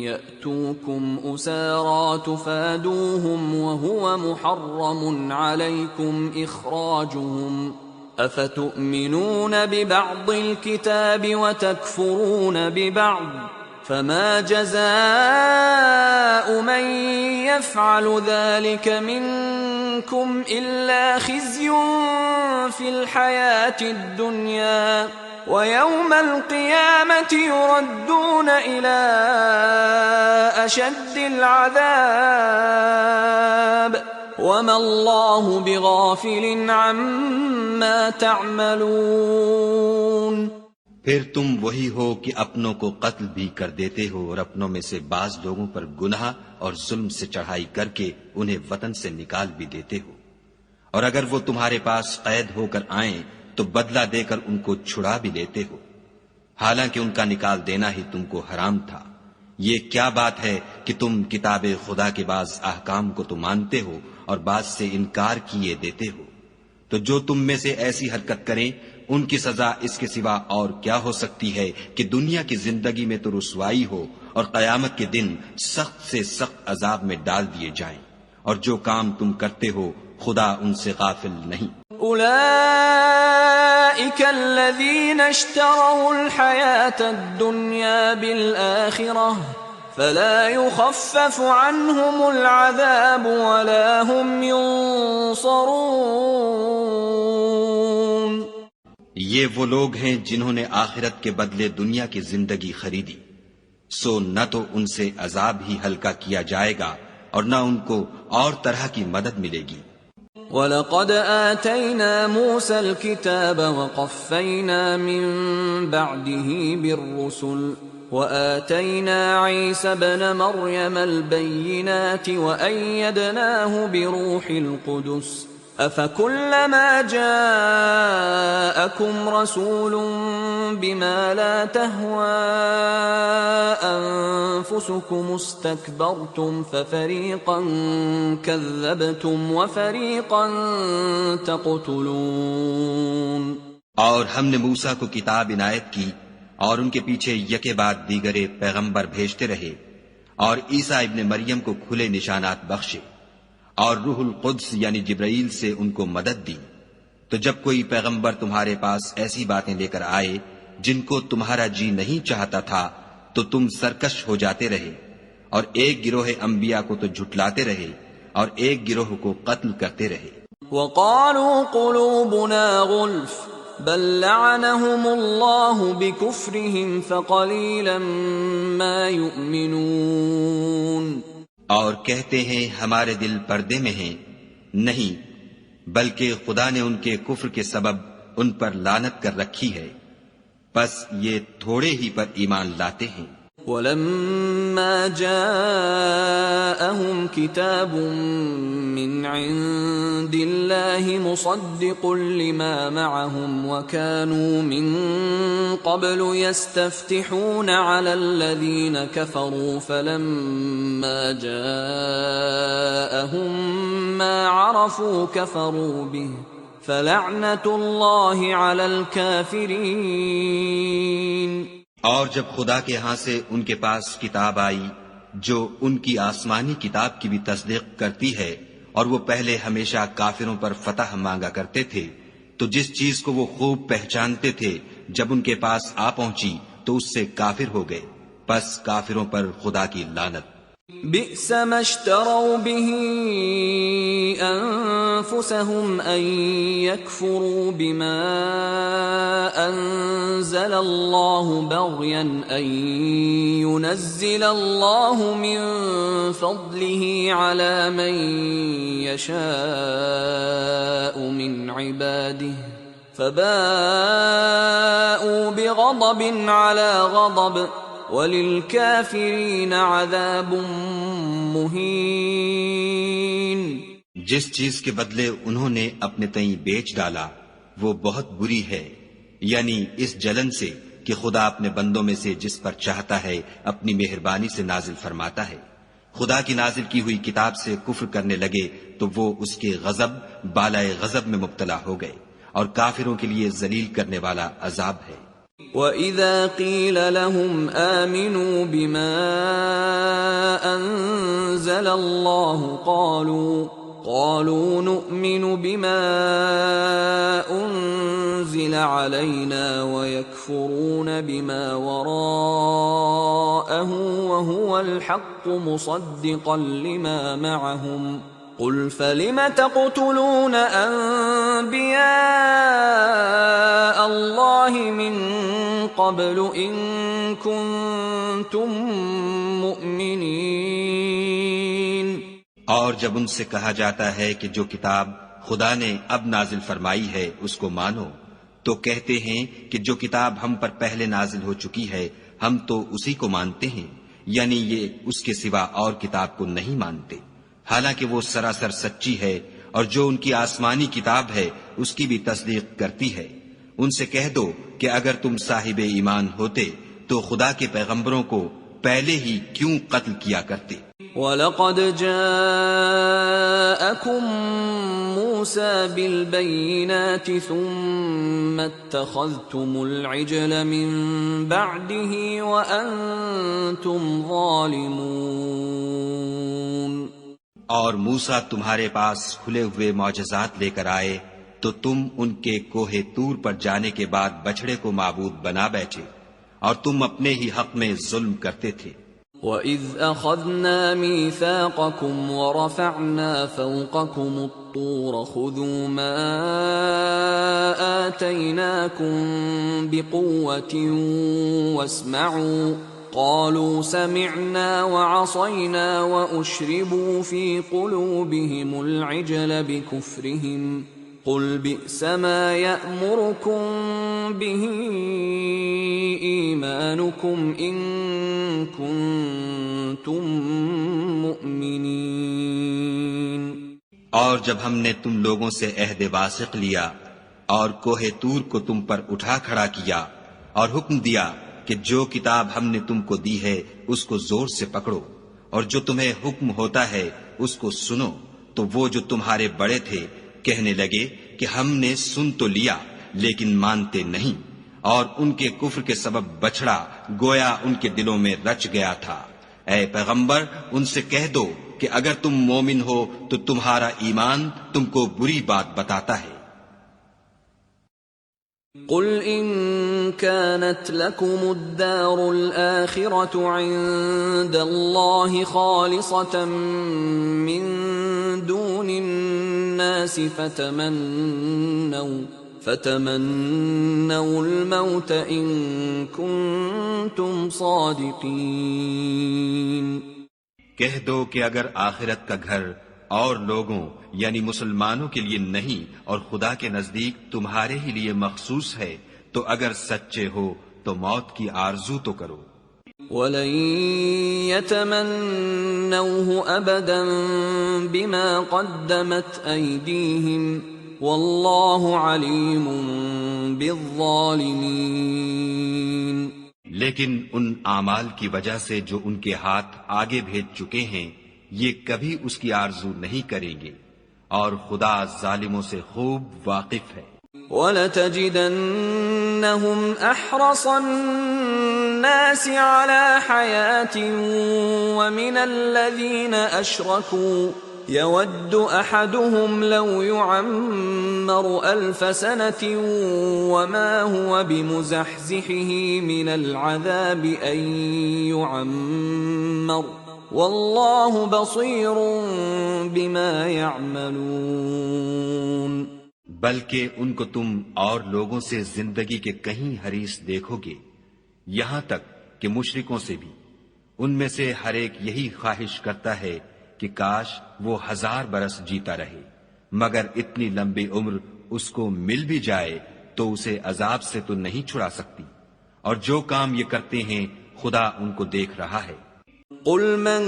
يأتوكم أسارى تفادوهم وهو محرم عليكم إخراجهم أفتؤمنون ببعض الكتاب وتكفرون ببعض فما جزاء من يفعل ذلك منكم إلا خزي في الحياة الدنيا ويوم القيامة يردون إلى أشد العذاب وما الله بغافل عما تعملون۔ پھر تم وہی ہو کہ اپنوں کو قتل بھی کر دیتے ہو اور اپنوں میں سے بعض لوگوں پر گناہ اور ظلم سے چڑھائی کر کے انہیں وطن سے نکال بھی دیتے ہو، اور اگر وہ تمہارے پاس قید ہو کر آئیں تو بدلہ دے کر ان کو چھڑا بھی لیتے ہو، حالانکہ ان کا نکال دینا ہی تم کو حرام تھا۔ یہ کیا بات ہے کہ تم کتاب خدا کے بعض احکام کو تو مانتے ہو اور بعض سے انکار کیے دیتے ہو؟ تو جو تم میں سے ایسی حرکت کریں ان کی سزا اس کے سوا اور کیا ہو سکتی ہے کہ دنیا کی زندگی میں تو رسوائی ہو اور قیامت کے دن سخت سے سخت عذاب میں ڈال دیے جائیں، اور جو کام تم کرتے ہو خدا ان سے غافل نہیں۔ أولئك الذين اشتروا الحياة الدنيا بالآخرة فلا يخفف عنهم العذاب ولا هم ينصرون۔ یہ وہ لوگ ہیں جنہوں نے آخرت کے بدلے دنیا کی زندگی خریدی، سو نہ تو ان سے عذاب ہی ہلکا کیا جائے گا اور نہ ان کو اور طرح کی مدد ملے گی۔ وَلَقَدْ آتَيْنَا مُوسَى الْكِتَابَ وَقَفَّيْنَا مِن بَعْدِهِ بِالرُّسُلِ وآتينا عيسى ابن مريم البينات وأيدناه بروح القدس أفكلما جاءكم رسول بما لا تهوى أنفسكم استكبرتم ففريقا كذبتم وفريقا تقتلون۔ اور ہم نے موسیٰ کو کتاب عنایت کی اور ان کے پیچھے یکے بعد دیگرے پیغمبر بھیجتے رہے، اور عیسیٰ ابن مریم کو کھلے نشانات بخشے، اور روح القدس یعنی جبرائیل سے ان کو مدد دی۔ تو جب کوئی پیغمبر تمہارے پاس ایسی باتیں لے کر آئے جن کو تمہارا جی نہیں چاہتا تھا تو تم سرکش ہو جاتے رہے، اور ایک گروہ انبیاء کو تو جھٹلاتے رہے اور ایک گروہ کو قتل کرتے رہے۔ وقالوا قلوبنا غلف بل لعنهم اللہ بکفرهم فقلیلا ما یؤمنون۔ اور کہتے ہیں ہمارے دل پردے میں ہیں، نہیں بلکہ خدا نے ان کے کفر کے سبب ان پر لعنت کر رکھی ہے، بس یہ تھوڑے ہی پر ایمان لاتے ہیں۔ وَلَمَّا جَاءَهُمْ كِتَابٌ مِّنْ عِندِ اللَّهِ مُصَدِّقٌ لِّمَا مَعَهُمْ وَكَانُوا مِن قَبْلُ يَسْتَفْتِحُونَ عَلَى الَّذِينَ كَفَرُوا فَلَمَّا جَاءَهُم مَّا عَرَفُوا كَفَرُوا بِهِ فَلَعْنَةُ اللَّهِ عَلَى الْكَافِرِينَ۔ اور جب خدا کے ہاں سے ان کے پاس کتاب آئی جو ان کی آسمانی کتاب کی بھی تصدیق کرتی ہے، اور وہ پہلے ہمیشہ کافروں پر فتح مانگا کرتے تھے، تو جس چیز کو وہ خوب پہچانتے تھے جب ان کے پاس آ پہنچی تو اس سے کافر ہو گئے، پس کافروں پر خدا کی لعنت۔ بئس ما اشتروا به انفسهم ان يكفروا بما انزل الله بغيا ان ينزل الله من فضله على من يشاء من عباده فباءوا بغضب على غضب وَلِلْكَافِرِينَ عَذَابٌ مُّهِينٌ۔ جس چیز کے بدلے انہوں نے اپنے تئیں بیچ ڈالا وہ بہت بری ہے، یعنی اس جلن سے کہ خدا اپنے بندوں میں سے جس پر چاہتا ہے اپنی مہربانی سے نازل فرماتا ہے۔ خدا کی نازل کی ہوئی کتاب سے کفر کرنے لگے تو وہ اس کے غضب بالائے غضب میں مبتلا ہو گئے، اور کافروں کے لیے ذلیل کرنے والا عذاب ہے۔ وَإِذَا قِيلَ لَهُمْ آمِنُوا بِمَا أَنزَلَ اللَّهُ قَالُوا نُؤْمِنُ بِمَا أُنزِلَ عَلَيْنَا وَيَكْفُرُونَ بِمَا وَرَاءَهُ وَهُوَ الْحَقُّ مُصَدِّقًا لِمَا مَعَهُمْ قُلْ فَلِمَ تَقْتُلُونَ أَنبِيَاءَ اللَّهِ مِن قَبْلُ إِن كُنتُم مُّؤْمِنِينَ۔ اور جب ان سے کہا جاتا ہے کہ جو کتاب خدا نے اب نازل فرمائی ہے اس کو مانو، تو کہتے ہیں کہ جو کتاب ہم پر پہلے نازل ہو چکی ہے ہم تو اسی کو مانتے ہیں، یعنی یہ اس کے سوا اور کتاب کو نہیں مانتے، حالانکہ وہ سراسر سچی ہے، اور جو ان کی آسمانی کتاب ہے اس کی بھی تصدیق کرتی ہے۔ ان سے کہہ دو کہ اگر تم صاحب ایمان ہوتے تو خدا کے پیغمبروں کو پہلے ہی کیوں قتل کیا کرتے۔ وَلَقَدْ جَاءَكُم مُّوسَىٰ بِالْبَيِّنَاتِ ثُمَّ اتَّخَذْتُمُ الْعِجْلَ مِن بَعْدِهِ وَأَنتُمْ ظَالِمُونَ۔ اور موسیٰ تمہارے پاس کھلے ہوئے معجزات لے کر آئے تو تم ان کے کوہ طور پر جانے کے بعد بچڑے کو معبود بنا بیٹھے، اور تم اپنے ہی حق میں ظلم کرتے تھے۔ وَإِذْ أَخَذْنَا مِيثَاقَكُمْ وَرَفَعْنَا فَوْقَكُمُ الطُّورَ خُذُوا مَا آتَيْنَاكُمْ بِقُوَّةٍ وَاسْمَعُوا قَالُوا سَمِعْنَا وَعَصَيْنَا وَأُشْرِبُوا فِي قُلُوبِهِمُ الْعِجْلَ بِكُفْرِهِمْ قل بئس ما يأمركم به ایمانکم ان کنتم مؤمنین۔ اور جب ہم نے تم لوگوں سے عہد واثق لیا اور کوہ طور کو تم پر اٹھا کھڑا کیا اور حکم دیا کہ جو کتاب ہم نے تم کو دی ہے اس کو زور سے پکڑو اور جو تمہیں حکم ہوتا ہے اس کو سنو، تو وہ جو تمہارے بڑے تھے کہنے لگے کہ ہم نے سن تو لیا لیکن مانتے نہیں، اور ان کے کفر کے سبب بچھڑا گویا ان کے دلوں میں رچ گیا تھا۔ اے پیغمبر ان سے کہہ دو کہ اگر تم مومن ہو تو تمہارا ایمان تم کو بری بات بتاتا ہے۔ قل ان كانت لكم الدار الآخرة عند الله خالصة من دون الناس فتمنوا الموت ان كنتم صادقين۔ کہہ دو کہ اگر آخرت کا گھر اور لوگوں یعنی مسلمانوں کے لیے نہیں اور خدا کے نزدیک تمہارے ہی لیے مخصوص ہے تو اگر سچے ہو تو موت کی آرزو تو کرو۔ وَلَن يَتَمَنَّوْهُ أَبَدًا بِمَا قَدَّمَتْ أَيْدِيهِمْ وَاللَّهُ عَلِيمٌ بِالظَّالِمِينَ۔ لیکن ان اعمال کی وجہ سے جو ان کے ہاتھ آگے بھیج چکے ہیں یہ کبھی اس کی آرزو نہیں کریں گے، اور خدا ظالموں سے خوب واقف ہے۔ وَلَتَجِدَنَّهُمْ أَحْرَصَ النَّاسِ عَلَى حَيَاةٍ وَمِنَ الَّذِينَ أَشْرَكُوا يَوَدُّ أَحَدُهُمْ لَوْ يُعَمَّرُ أَلْفَ سَنَةٍ وَمَا هُوَ بِمُزَحْزِحِهِ مِنَ الْعَذَابِ أَن يُعَمَّرَ وَاللَّهُ بَصِيرٌ بِمَا يَعْمَلُونَ۔ بلکہ ان کو تم اور لوگوں سے زندگی کے کہیں حریص دیکھو گے، یہاں تک کہ مشرکوں سے بھی۔ ان میں سے ہر ایک یہی خواہش کرتا ہے کہ کاش وہ 1000 برس جیتا رہے، مگر اتنی لمبی عمر اس کو مل بھی جائے تو اسے عذاب سے تو نہیں چھڑا سکتی، اور جو کام یہ کرتے ہیں خدا ان کو دیکھ رہا ہے۔ قل من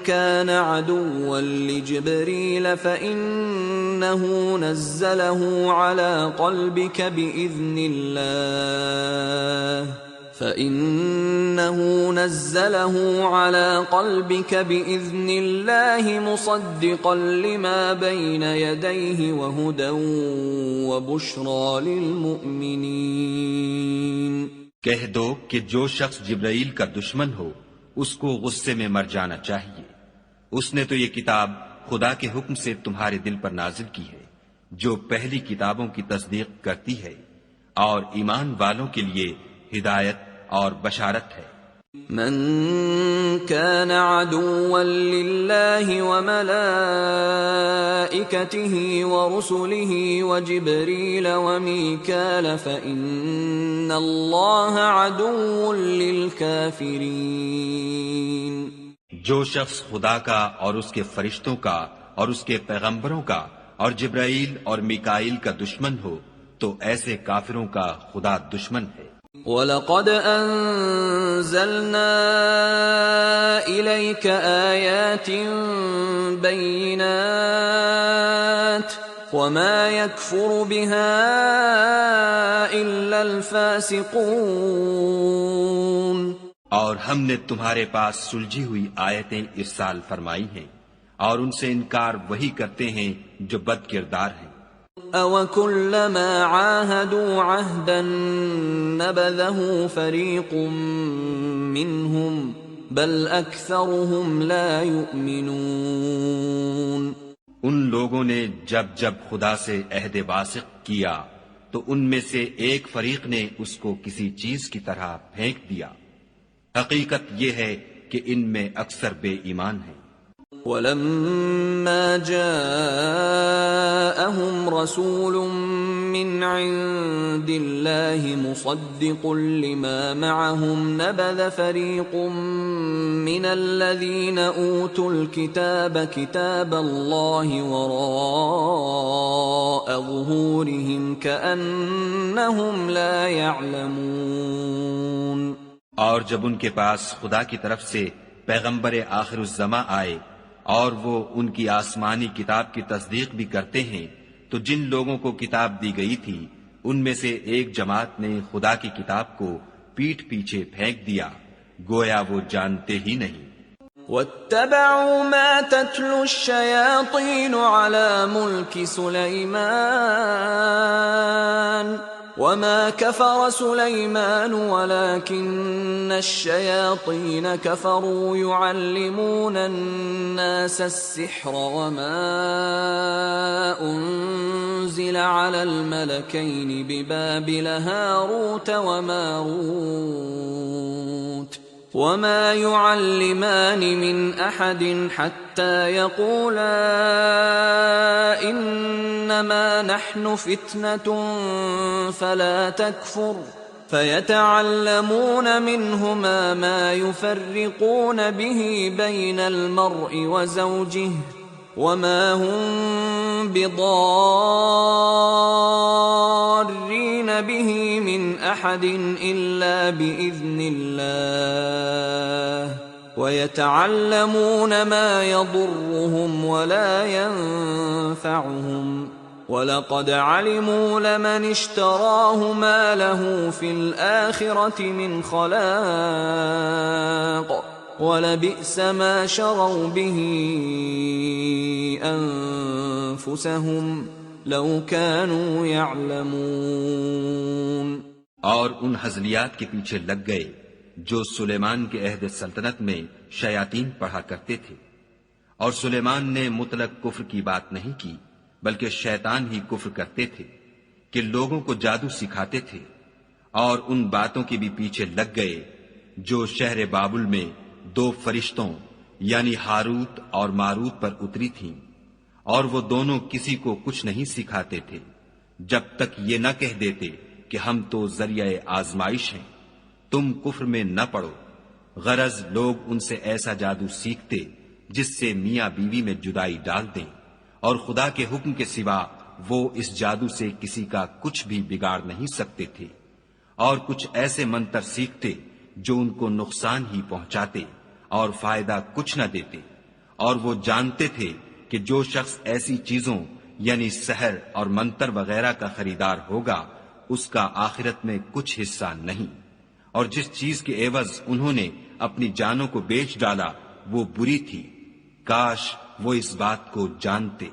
كان عدوا لجبريل فإنه نزله على قلبك بإذن الله مصدقا لما بين يديه وهدى وبشرى للمؤمنين۔ کہہ دو کہ جو شخص جبرائیل کا دشمن ہو اس کو غصے میں مر جانا چاہیے، اس نے تو یہ کتاب خدا کے حکم سے تمہارے دل پر نازل کی ہے جو پہلی کتابوں کی تصدیق کرتی ہے، اور ایمان والوں کے لیے ہدایت اور بشارت ہے۔ من كان عدوا لله وملائكته ورسله وجبريل وميكال فإن الله عدو للكافرين۔ جو شخص خدا کا اور اس کے فرشتوں کا اور اس کے پیغمبروں کا اور جبرائیل اور میکائیل کا دشمن ہو تو ایسے کافروں کا خدا دشمن ہے۔ وَلَقَدْ أَنزَلْنَا إِلَيْكَ آيَاتٍ بَيِّنَاتٍ وَمَا يَكْفُرُ بِهَا إِلَّا الْفَاسِقُونَ۔ اور ہم نے تمہارے پاس سلجھی ہوئی آیتیں ارسال فرمائی ہیں، اور ان سے انکار وہی کرتے ہیں جو بد کردار ہیں۔ أَوَكُلَّمَا عَاهَدُوا عَهْدًا نَبَذَهُ فَرِيقٌ مِّنْهُمْ بَلْ أَكْثَرُهُمْ لَا يُؤْمِنُونَ۔ ان لوگوں نے جب جب خدا سے عہد واثق کیا تو ان میں سے ایک فریق نے اس کو کسی چیز کی طرح پھینک دیا، حقیقت یہ ہے کہ ان میں اکثر بے ایمان ہیں۔ وَلَمَّا جَاءَهُمْ رَسُولٌ مِّنْ عِندِ اللَّهِ مُصَدِّقٌ لِّمَا مَعَهُمْ نَبَذَ فَرِيقٌ مِّنَ الَّذِينَ أُوتُوا الْكِتَابَ كِتَابَ اللَّهِ وَرَاءَ ظهورهم كأنهم لا يعلمون۔ اور جب ان کے پاس خدا کی طرف سے پیغمبر آخر الزماں آئے اور وہ ان کی آسمانی کتاب کی تصدیق بھی کرتے ہیں، تو جن لوگوں کو کتاب دی گئی تھی ان میں سے ایک جماعت نے خدا کی کتاب کو پیٹھ پیچھے پھینک دیا، گویا وہ جانتے ہی نہیں۔ واتبعوا ما تتلو الشياطين على ملك سليمان وما كفر سليمان ولكن الشياطين كفروا يعلمون الناس السحر وما أنزل على الملكين ببابل هاروت وماروت وما يعلمان من أحد حتى يقولا إنما نحن فتنة فلا تكفر فيتعلمون منهما ما يفرقون به بين المرء وزوجه وما هم بضارين به من أحد إلا بإذن الله ويتعلمون ما يضرهم ولا ينفعهم وَلَقَدْ عَلِمُوا لَمَنِ اشْتَرَاهُ مَا لَهُ فِي الْآخِرَةِ مِنْ خَلَاقٍ وَلَبِئْسَ مَا شَرَوْا بِهِ أَنفُسَهُمْ لَوْ كَانُوا يَعْلَمُونَ۔ اور ان حزلیات کے پیچھے لگ گئے جو سلیمان کے عہد سلطنت میں شیاطین پڑھا کرتے تھے، اور سلیمان نے مطلق کفر کی بات نہیں کی بلکہ شیطان ہی کفر کرتے تھے کہ لوگوں کو جادو سکھاتے تھے، اور ان باتوں کے بھی پیچھے لگ گئے جو شہر بابل میں دو فرشتوں یعنی ہاروت اور ماروت پر اتری تھیں، اور وہ دونوں کسی کو کچھ نہیں سکھاتے تھے جب تک یہ نہ کہہ دیتے کہ ہم تو ذریعہ آزمائش ہیں، تم کفر میں نہ پڑو۔ غرض لوگ ان سے ایسا جادو سیکھتے جس سے میاں بیوی میں جدائی ڈال دیں، اور خدا کے حکم کے سوا وہ اس جادو سے کسی کا کچھ بھی بگاڑ نہیں سکتے تھے، اور کچھ ایسے منتر سیکھتے جو ان کو نقصان ہی پہنچاتے اور فائدہ کچھ نہ دیتے، اور وہ جانتے تھے کہ جو شخص ایسی چیزوں یعنی سحر اور منتر وغیرہ کا خریدار ہوگا اس کا آخرت میں کچھ حصہ نہیں، اور جس چیز کے عوض انہوں نے اپنی جانوں کو بیچ ڈالا وہ بری تھی، کاش وہ اس بات کو جانتے۔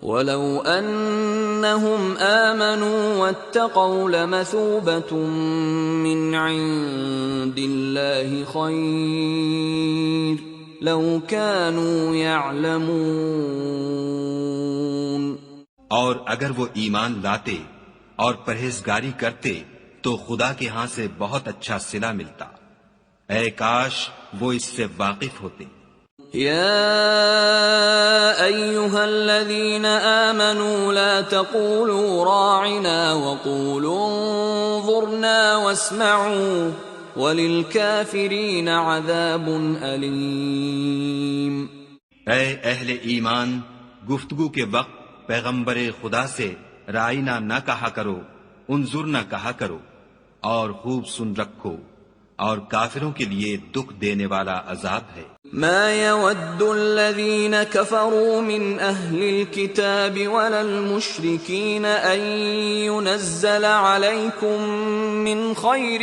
وَلَوْ أَنَّهُمْ آمَنُوا وَاتَّقَوْا لَمَثُوبَةٌ مِّنْ عِندِ اللَّهِ خَيْرٌ لَوْ كَانُوا يَعْلَمُونَ۔ اور اگر وہ ایمان لاتے اور پرہیزگاری کرتے تو خدا کے ہاں سے بہت اچھا صلہ ملتا، اے کاش وہ اس سے واقف ہوتے۔ يا أيها الذين آمنوا لا تقولوا راعنا وقولوا انظرنا واسمعوا وللكافرين عذاب أليم۔ اے اہل ایمان، گفتگو کے وقت پیغمبر خدا سے رائنا نہ کہا کرو، انظر نہ کہا کرو، اور خوب سن رکھو، اور کافروں کے لیے دکھ دینے والا عذاب ہے۔ ما يود الذين كفروا من أهل الكتاب ولا المشركين أن ينزل عليكم من خير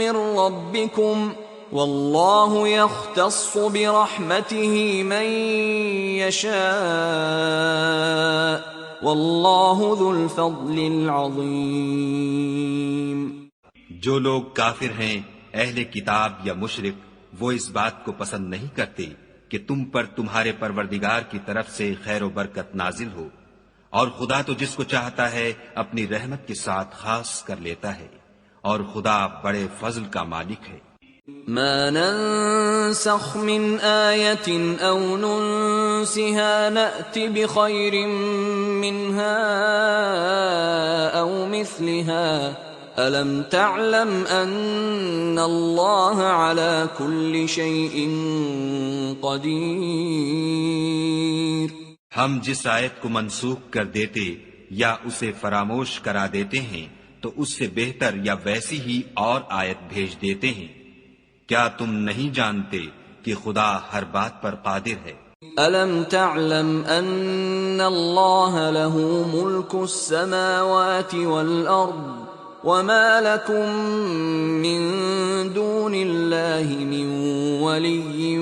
من ربكم والله يختص برحمته من يشاء والله ذو الفضل العظيم۔ جو لوگ کافر ہیں اہل کتاب یا مشرک، وہ اس بات کو پسند نہیں کرتے کہ تم پر تمہارے پروردگار کی طرف سے خیر و برکت نازل ہو، اور خدا تو جس کو چاہتا ہے اپنی رحمت کے ساتھ خاص کر لیتا ہے، اور خدا بڑے فضل کا مالک ہے۔ ما ننسخ من آية أو ننسها نأت بخير منها أو مثلها ألم تعلم أن الله على كل شيء قدير۔ ہم جس آیت کو منسوخ کر دیتے یا اسے فراموش کرا دیتے ہیں تو اس سے بہتر یا ویسی ہی اور آیت بھیج دیتے ہیں۔ کیا تم نہیں جانتے کہ خدا ہر بات پر قادر ہے؟ أَلَمْ تَعْلَمْ أَنَّ اللَّهَ لَهُ مُلْكُ السَّمَاوَاتِ وَالْأَرْضِ وَمَا لَكُم مِّن دُونِ اللَّهِ مِن وَلِيٍّ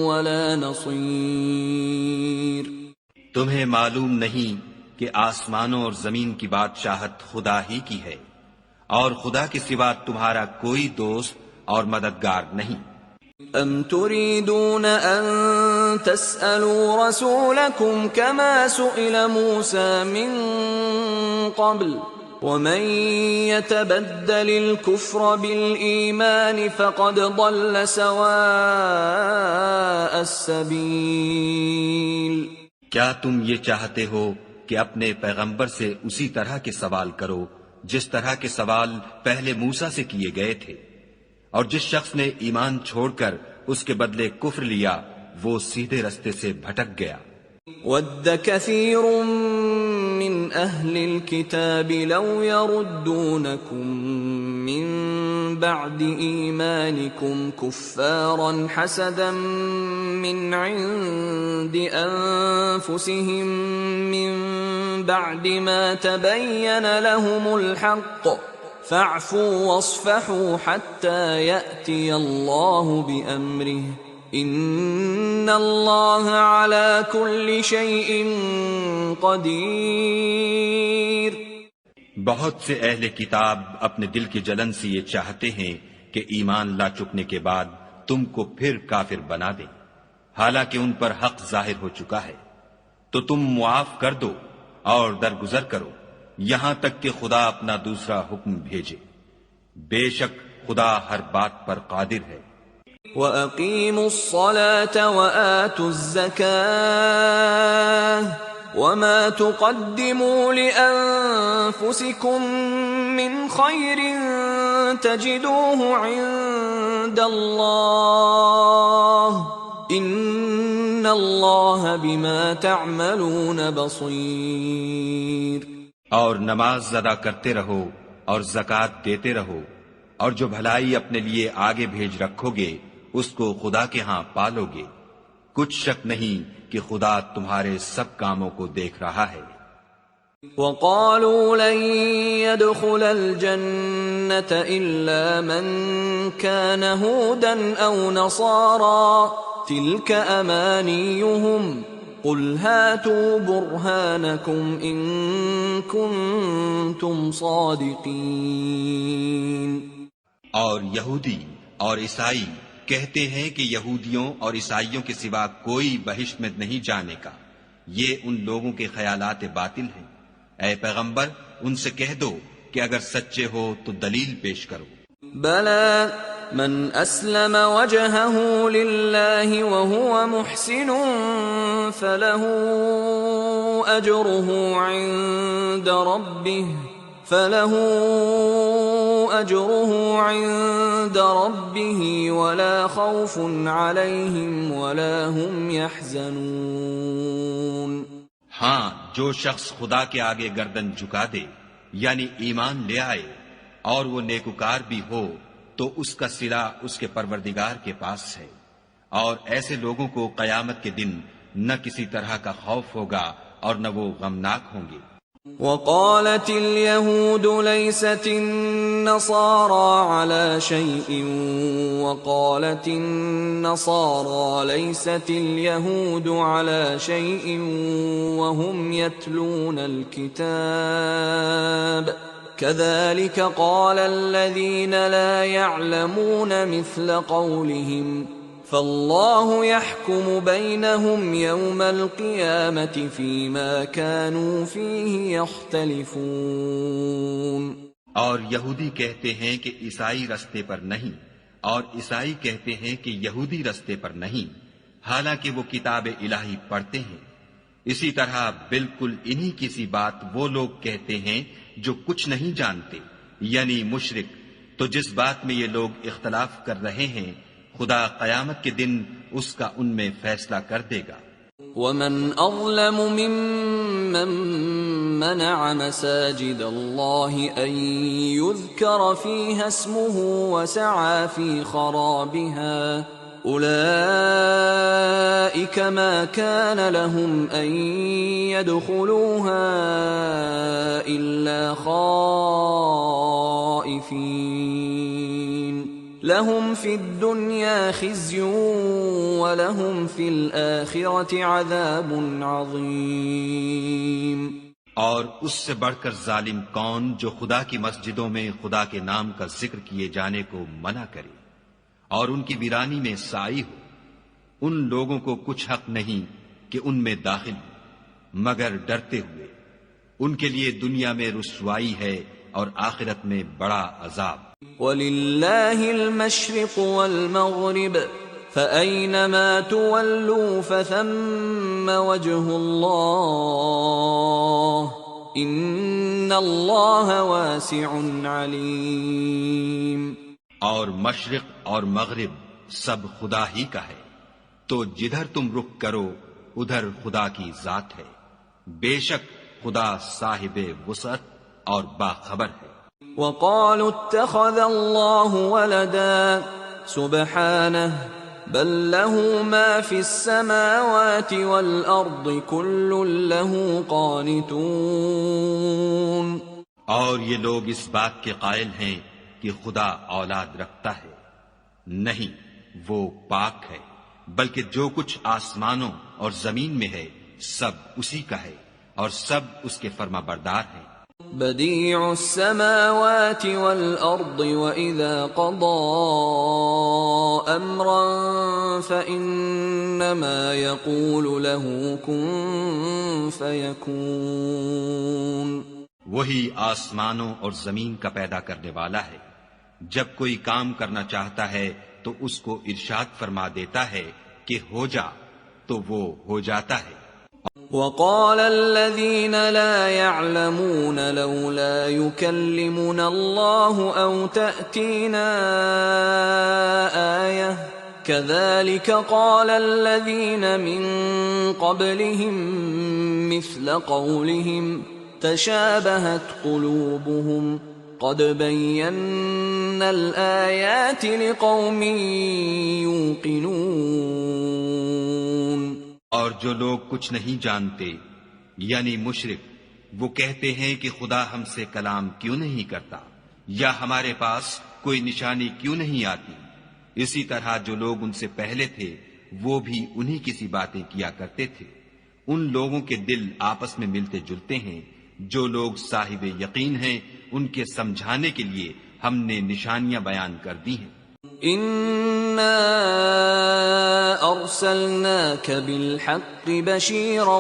وَلَا نَصِيرٍ۔ تمہیں معلوم نہیں کہ آسمانوں اور زمین کی بادشاہت خدا ہی کی ہے، اور خدا کے سوا تمہارا کوئی دوست اور مددگار نہیں۔ أَمْ تُرِيدُونَ أَن تَسْأَلُوا رَسُولَكُمْ كَمَا سُئِلَ مُوسَى مِن قَبْلُ وَمَن يَتَبَدَّلِ الْكُفْرَ بِالْإِيمَانِ فَقَدْ ضَلَّ سَوَاءَ السَّبِيلِ۔ کیا تم یہ چاہتے ہو کہ اپنے پیغمبر سے اسی طرح کے سوال کرو جس طرح کے سوال پہلے موسیٰ سے کیے گئے تھے؟ اور جس شخص نے ایمان چھوڑ کر اس کے بدلے کفر لیا وہ سیدھے رستے سے بھٹک گیا۔ وَدَّ كَثِيرٌ مِّنْ أَهْلِ الْكِتَابِ لَوْ يَرُدُّونَكُم مِّن بَعْدِ إِيمَانِكُمْ كُفَّارًا حَسَدًا مِّنْ عِندِ أَنفُسِهِم مِّن بَعْدِ مَا تَبَيَّنَ لَهُمُ الْحَقُّ فَاعْفُوا وَاصْفَحُوا حَتَّى يَأْتِيَ اللَّهُ بِأَمْرِهِ إِنَّ اللَّهَ عَلَى كُلِّ شَيْءٍ قَدِيرٌ۔ بہت سے اہل کتاب اپنے دل کی جلن سے یہ چاہتے ہیں کہ ایمان لا چکنے کے بعد تم کو پھر کافر بنا دیں، حالانکہ ان پر حق ظاہر ہو چکا ہے۔ تو تم معاف کر دو اور درگزر کرو یہاں تک کہ خدا اپنا دوسرا حکم بھیجے، بے شک خدا ہر بات پر قادر ہے۔ وَأَقِيمُوا الصَّلَاةَ وَآتُوا الزَّكَاةَ وَمَا تُقَدِّمُوا لِأَنفُسِكُم مِّنْ خَيْرٍ تَجِدُوهُ عِندَ اللَّهِ إِنَّ اللَّهَ بِمَا تَعْمَلُونَ بَصِيرٌ۔ اور نماز ادا کرتے رہو اور زکوٰۃ دیتے رہو، اور جو بھلائی اپنے لیے آگے بھیج رکھو گے اس کو خدا کے ہاں پالو گے، کچھ شک نہیں کہ خدا تمہارے سب کاموں کو دیکھ رہا ہے۔ وَقَالُوا لَن يَدْخُلَ الْجَنَّةَ إِلَّا مَن كَانَ هُودًا أَوْ نَصَارَىٰ تِلْكَ أَمَانِيُّهُمْ قُلْ هَاتُوا بُرْهَانَكُمْ إِن كُنتُمْ صَادِقِينَ۔ اور یہودی اور عیسائی کہتے ہیں کہ یہودیوں اور عیسائیوں کے سوا کوئی بہشت میں نہیں جانے کا، یہ ان لوگوں کے خیالات باطل ہیں۔ اے پیغمبر ان سے کہہ دو کہ اگر سچے ہو تو دلیل پیش کرو۔ بَلَى مَنْ أَسْلَمَ وَجْهَهُ لِلَّهِ وَهُوَ مُحْسِنٌ فَلَهُ أَجْرُهُ عِندَ رَبِّهِ وَلَا خَوْفٌ عَلَيْهِمْ وَلَا هُمْ يَحْزَنُونَ۔ ہاں، جو شخص خدا کے آگے گردن جھکا دے یعنی ایمان لے آئے اور وہ نیکوکار بھی ہو تو اس کا صلہ اس کے پروردگار کے پاس ہے، اور ایسے لوگوں کو قیامت کے دن نہ کسی طرح کا خوف ہوگا اور نہ وہ غمناک ہوں گے۔ وَقَالَتِ الْيَهُودُ لَيْسَتِ النَّصَارَىٰ عَلَىٰ شَيْءٍ وَقَالَتِ النَّصَارَىٰ لَيْسَتِ الْيَهُودُ عَلَىٰ شَيْءٍ وَهُمْ يَتْلُونَ الْكِتَابَ كَذَلِكَ قَالَ الَّذِينَ لَا يَعْلَمُونَ مِثْلَ قَوْلِهِمْ فَاللَّهُ يَحْكُمُ بَيْنَهُمْ يَوْمَ الْقِيَامَةِ فِيمَا كَانُوا فِيهِ يَخْتَلِفُونَ۔ اور یہودی کہتے ہیں کہ عیسائی رستے پر نہیں، اور عیسائی کہتے ہیں کہ یہودی رستے پر نہیں، حالانکہ وہ کتاب الہی پڑھتے ہیں۔ اسی طرح بالکل انہی کی سی بات وہ لوگ کہتے ہیں جو کچھ نہیں جانتے، یعنی مشرک۔ تو جس بات میں یہ لوگ اختلاف کر رہے ہیں خدا قیامت کے دن اس کا ان میں فیصلہ کر دے گا۔ وَمَنْ أَظْلَمُ مِمَّن منع مساجد الله أن يذكر فيها اسمه وسعى في خرابها أولئك ما كان لهم أن يدخلوها إلا خائفين لهم في الدنيا خزي ولهم في الآخرة عذاب عظيم۔ اور اس سے بڑھ کر ظالم کون جو خدا کی مسجدوں میں خدا کے نام کا ذکر کیے جانے کو منع کرے اور ان کی ویرانی میں سائی ہو؟ ان لوگوں کو کچھ حق نہیں کہ ان میں داخل ہو مگر ڈرتے ہوئے۔ ان کے لیے دنیا میں رسوائی ہے اور آخرت میں بڑا عذاب۔ وَلِلَّهِ الْمَشْرِقُ وَالْمَغْرِبُ فَأَيْنَمَا تُوَلُّوا فَثَمَّ وَجْهُ اللَّهِ إِنَّ اللَّهَ وَاسِعٌ عَلِيمٌ۔ اور مشرق اور مغرب سب خدا ہی کا ہے، تو جدھر تم رخ کرو ادھر خدا کی ذات ہے، بے شک خدا صاحب وسعت اور باخبر ہے۔ وقالوا اتخذ الله ولدا سبحانه بل له ما في السماوات والأرض كل له قانتون۔ اور یہ لوگ اس بات کے قائل ہیں کہ خدا اولاد رکھتا ہے، نہیں، وہ پاک ہے، بلکہ جو کچھ آسمانوں اور زمین میں ہے سب اسی کا ہے اور سب اس کے فرما بردار ہیں۔ بديع السماوات والأرض وإذا قضى أمرا فإنما يقول له كن فيكون۔ وہی آسمانوں اور زمین کا پیدا کرنے والا ہے، جب کوئی کام کرنا چاہتا ہے تو اس کو ارشاد فرما دیتا ہے کہ ہو جا، تو وہ ہو جاتا ہے۔ وقال الذين لا يعلمون لولا يكلمنا الله أو تأتينا آية كذلك قال الذين من قبلهم مثل قولهم تشابهت قلوبهم قد بينا الآيات لقوم يوقنون۔ اور جو لوگ کچھ نہیں جانتے یعنی مشرک، وہ کہتے ہیں کہ خدا ہم سے کلام کیوں نہیں کرتا یا ہمارے پاس کوئی نشانی کیوں نہیں آتی۔ اسی طرح جو لوگ ان سے پہلے تھے وہ بھی انہی کسی باتیں کیا کرتے تھے۔ ان لوگوں کے دل آپس میں ملتے جلتے ہیں۔ جو لوگ صاحب یقین ہیں ان کے سمجھانے کے لیے ہم نے نشانیاں بیان کر دی ہیں۔ إِنَّا أَرْسَلْنَاكَ بِالْحَقِّ بَشِيرًا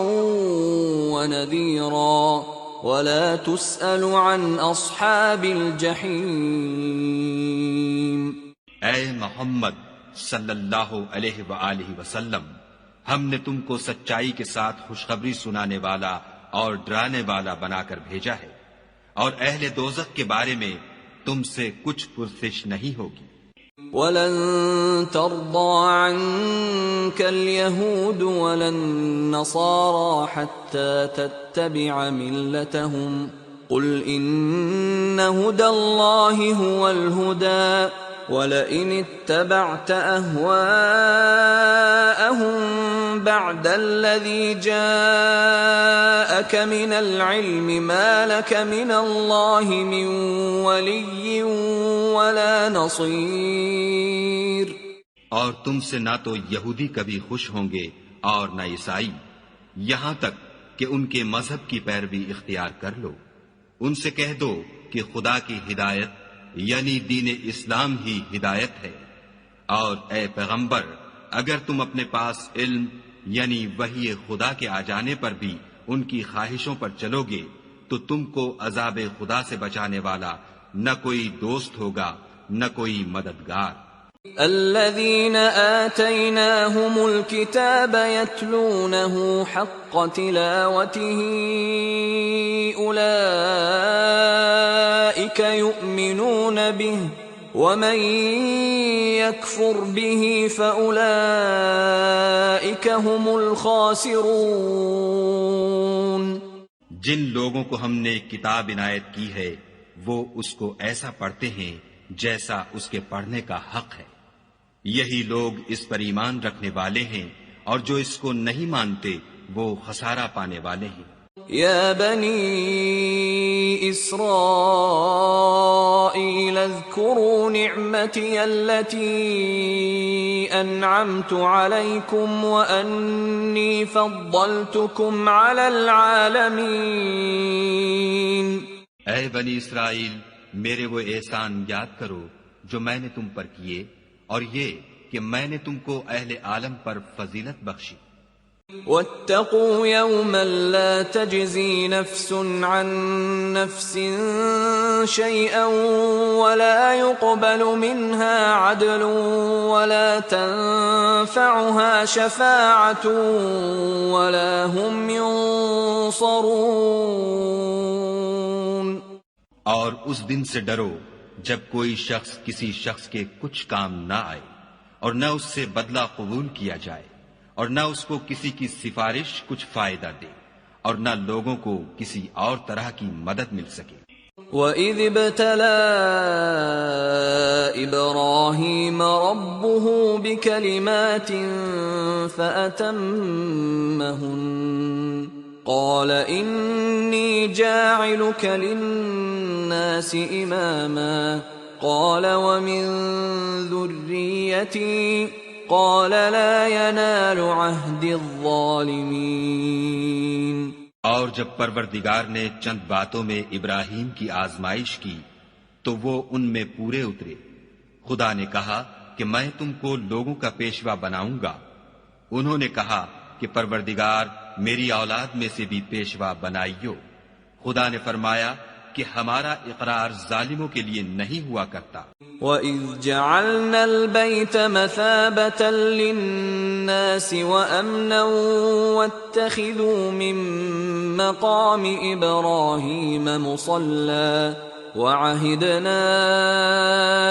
وَنَذِيرًا وَلَا تُسْأَلُ عَنْ أَصْحَابِ الْجَحِيمِ۔ اے محمد صلی اللہ علیہ وآلہ وسلم، ہم نے تم کو سچائی کے ساتھ خوشخبری سنانے والا اور ڈرانے والا بنا کر بھیجا ہے، اور اہل دوزخ کے بارے میں تم سے کچھ پرسش نہیں ہوگی۔ وَلَن تَرْضَىٰ عَنكَ الْيَهُودُ وَلَا النَّصَارَىٰ حَتَّىٰ تَتَّبِعَ مِلَّتَهُمْ قُلْ إِنَّ هُدَى اللَّهِ هُوَ الْهُدَىٰ وَلَئِنِ اتَّبَعْتَ أَهْوَاءَهُم بَعْدَ الَّذِي جَاءَكَ مِنَ الْعِلْمِ مَا لَكَ مِنَ اللَّهِ مِن وَلِيٍّ وَلَا نَصِيرٍ۔ اور تم سے نہ تو یہودی کبھی خوش ہوں گے اور نہ عیسائی، یہاں تک کہ ان کے مذہب کی پیروی اختیار کر لو۔ ان سے کہہ دو کہ خدا کی ہدایت یعنی دین اسلام ہی ہدایت ہے، اور اے پیغمبر اگر تم اپنے پاس علم یعنی وحی خدا کے آ جانے پر بھی ان کی خواہشوں پر چلو گے تو تم کو عذاب خدا سے بچانے والا نہ کوئی دوست ہوگا نہ کوئی مددگار۔ الذين آتيناهم الكتاب يتلونه حق تلاوته أولئك يؤمنون به ومن يكفر به فأولئك هم الخاسرون۔ جن لوگوں کو ہم نے کتاب عنایت کی ہے وہ اس کو ایسا پڑھتے ہیں جیسا اس کے پڑھنے کا حق ہے، یہی لوگ اس پر ایمان رکھنے والے ہیں، اور جو اس کو نہیں مانتے وہ خسارہ پانے والے ہیں۔ يا بني إسرائيل اذكروا نعمتي التي أنعمت عليكم وأني فضلتكم على العالمين۔ اے بنی اسرائیل، میرے وہ احسان یاد کرو جو میں نے تم پر کیے، اور یہ کہ میں نے تم کو اہل عالم پر فضیلت بخشی۔ واتقوا يوما لا تجزي نفس عن نفس شيئا ولا يقبل منها عدل ولا تنفعها شفاعة ولا هم ينصرون۔ اور اس دن سے ڈرو جب کوئی شخص کسی شخص کے کچھ کام نہ آئے، اور نہ اس سے بدلہ قبول کیا جائے، اور نہ اس کو کسی کی سفارش کچھ فائدہ دے، اور نہ لوگوں کو کسی اور طرح کی مدد مل سکے۔ وَإِذِ ابْتَلَى إِبْرَاهِيمَ رَبُّهُ بِكَلِمَاتٍ فَأَتَمَّهُنَّ قَالَ إِنِّي جَاعِلُكَ لِلنَّاسِ إِمَامًا قَالَ وَمِن ذُرِّيَّتِي قال لا ينال عهد الظالمین۔ اور جب پروردگار نے چند باتوں میں ابراہیم کی آزمائش کی تو وہ ان میں پورے اترے۔ خدا نے کہا کہ میں تم کو لوگوں کا پیشوا بناؤں گا۔ انہوں نے کہا کہ پروردگار میری اولاد میں سے بھی پیشوا بنائیو۔ خدا نے فرمایا کہ ہمارا اقرار ظالموں کے لیے نہیں ہوا کرتا۔ وَإِذْ جَعَلْنَا الْبَيْتَ مَثَابَةً لِلنَّاسِ وَأَمْنًا وَاتَّخِذُوا مِن مَّقَامِ إِبْرَاهِيمَ مُصَلًّى وَعَهِدْنَا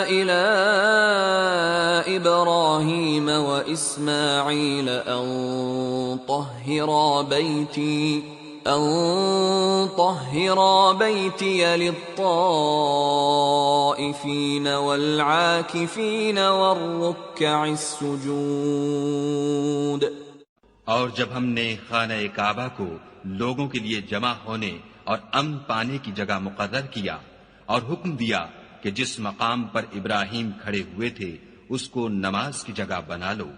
إِلَىٰ إِبْرَاهِيمَ وَإِسْمَاعِيلَ أَن طَهِّرَا بَيْتِيَ لِلطَّائِفِينَ وَالْعَاكِفِينَ وَالرُّكَّعِ السُّجُودِ۔ اور جب ہم نے خانہ کعبہ کو لوگوں کے لیے جمع ہونے اور امن پانے کی جگہ مقرر کیا، اور حکم دیا کہ جس مقام پر ابراہیم کھڑے ہوئے تھے اس کو نماز کی جگہ بنا لو،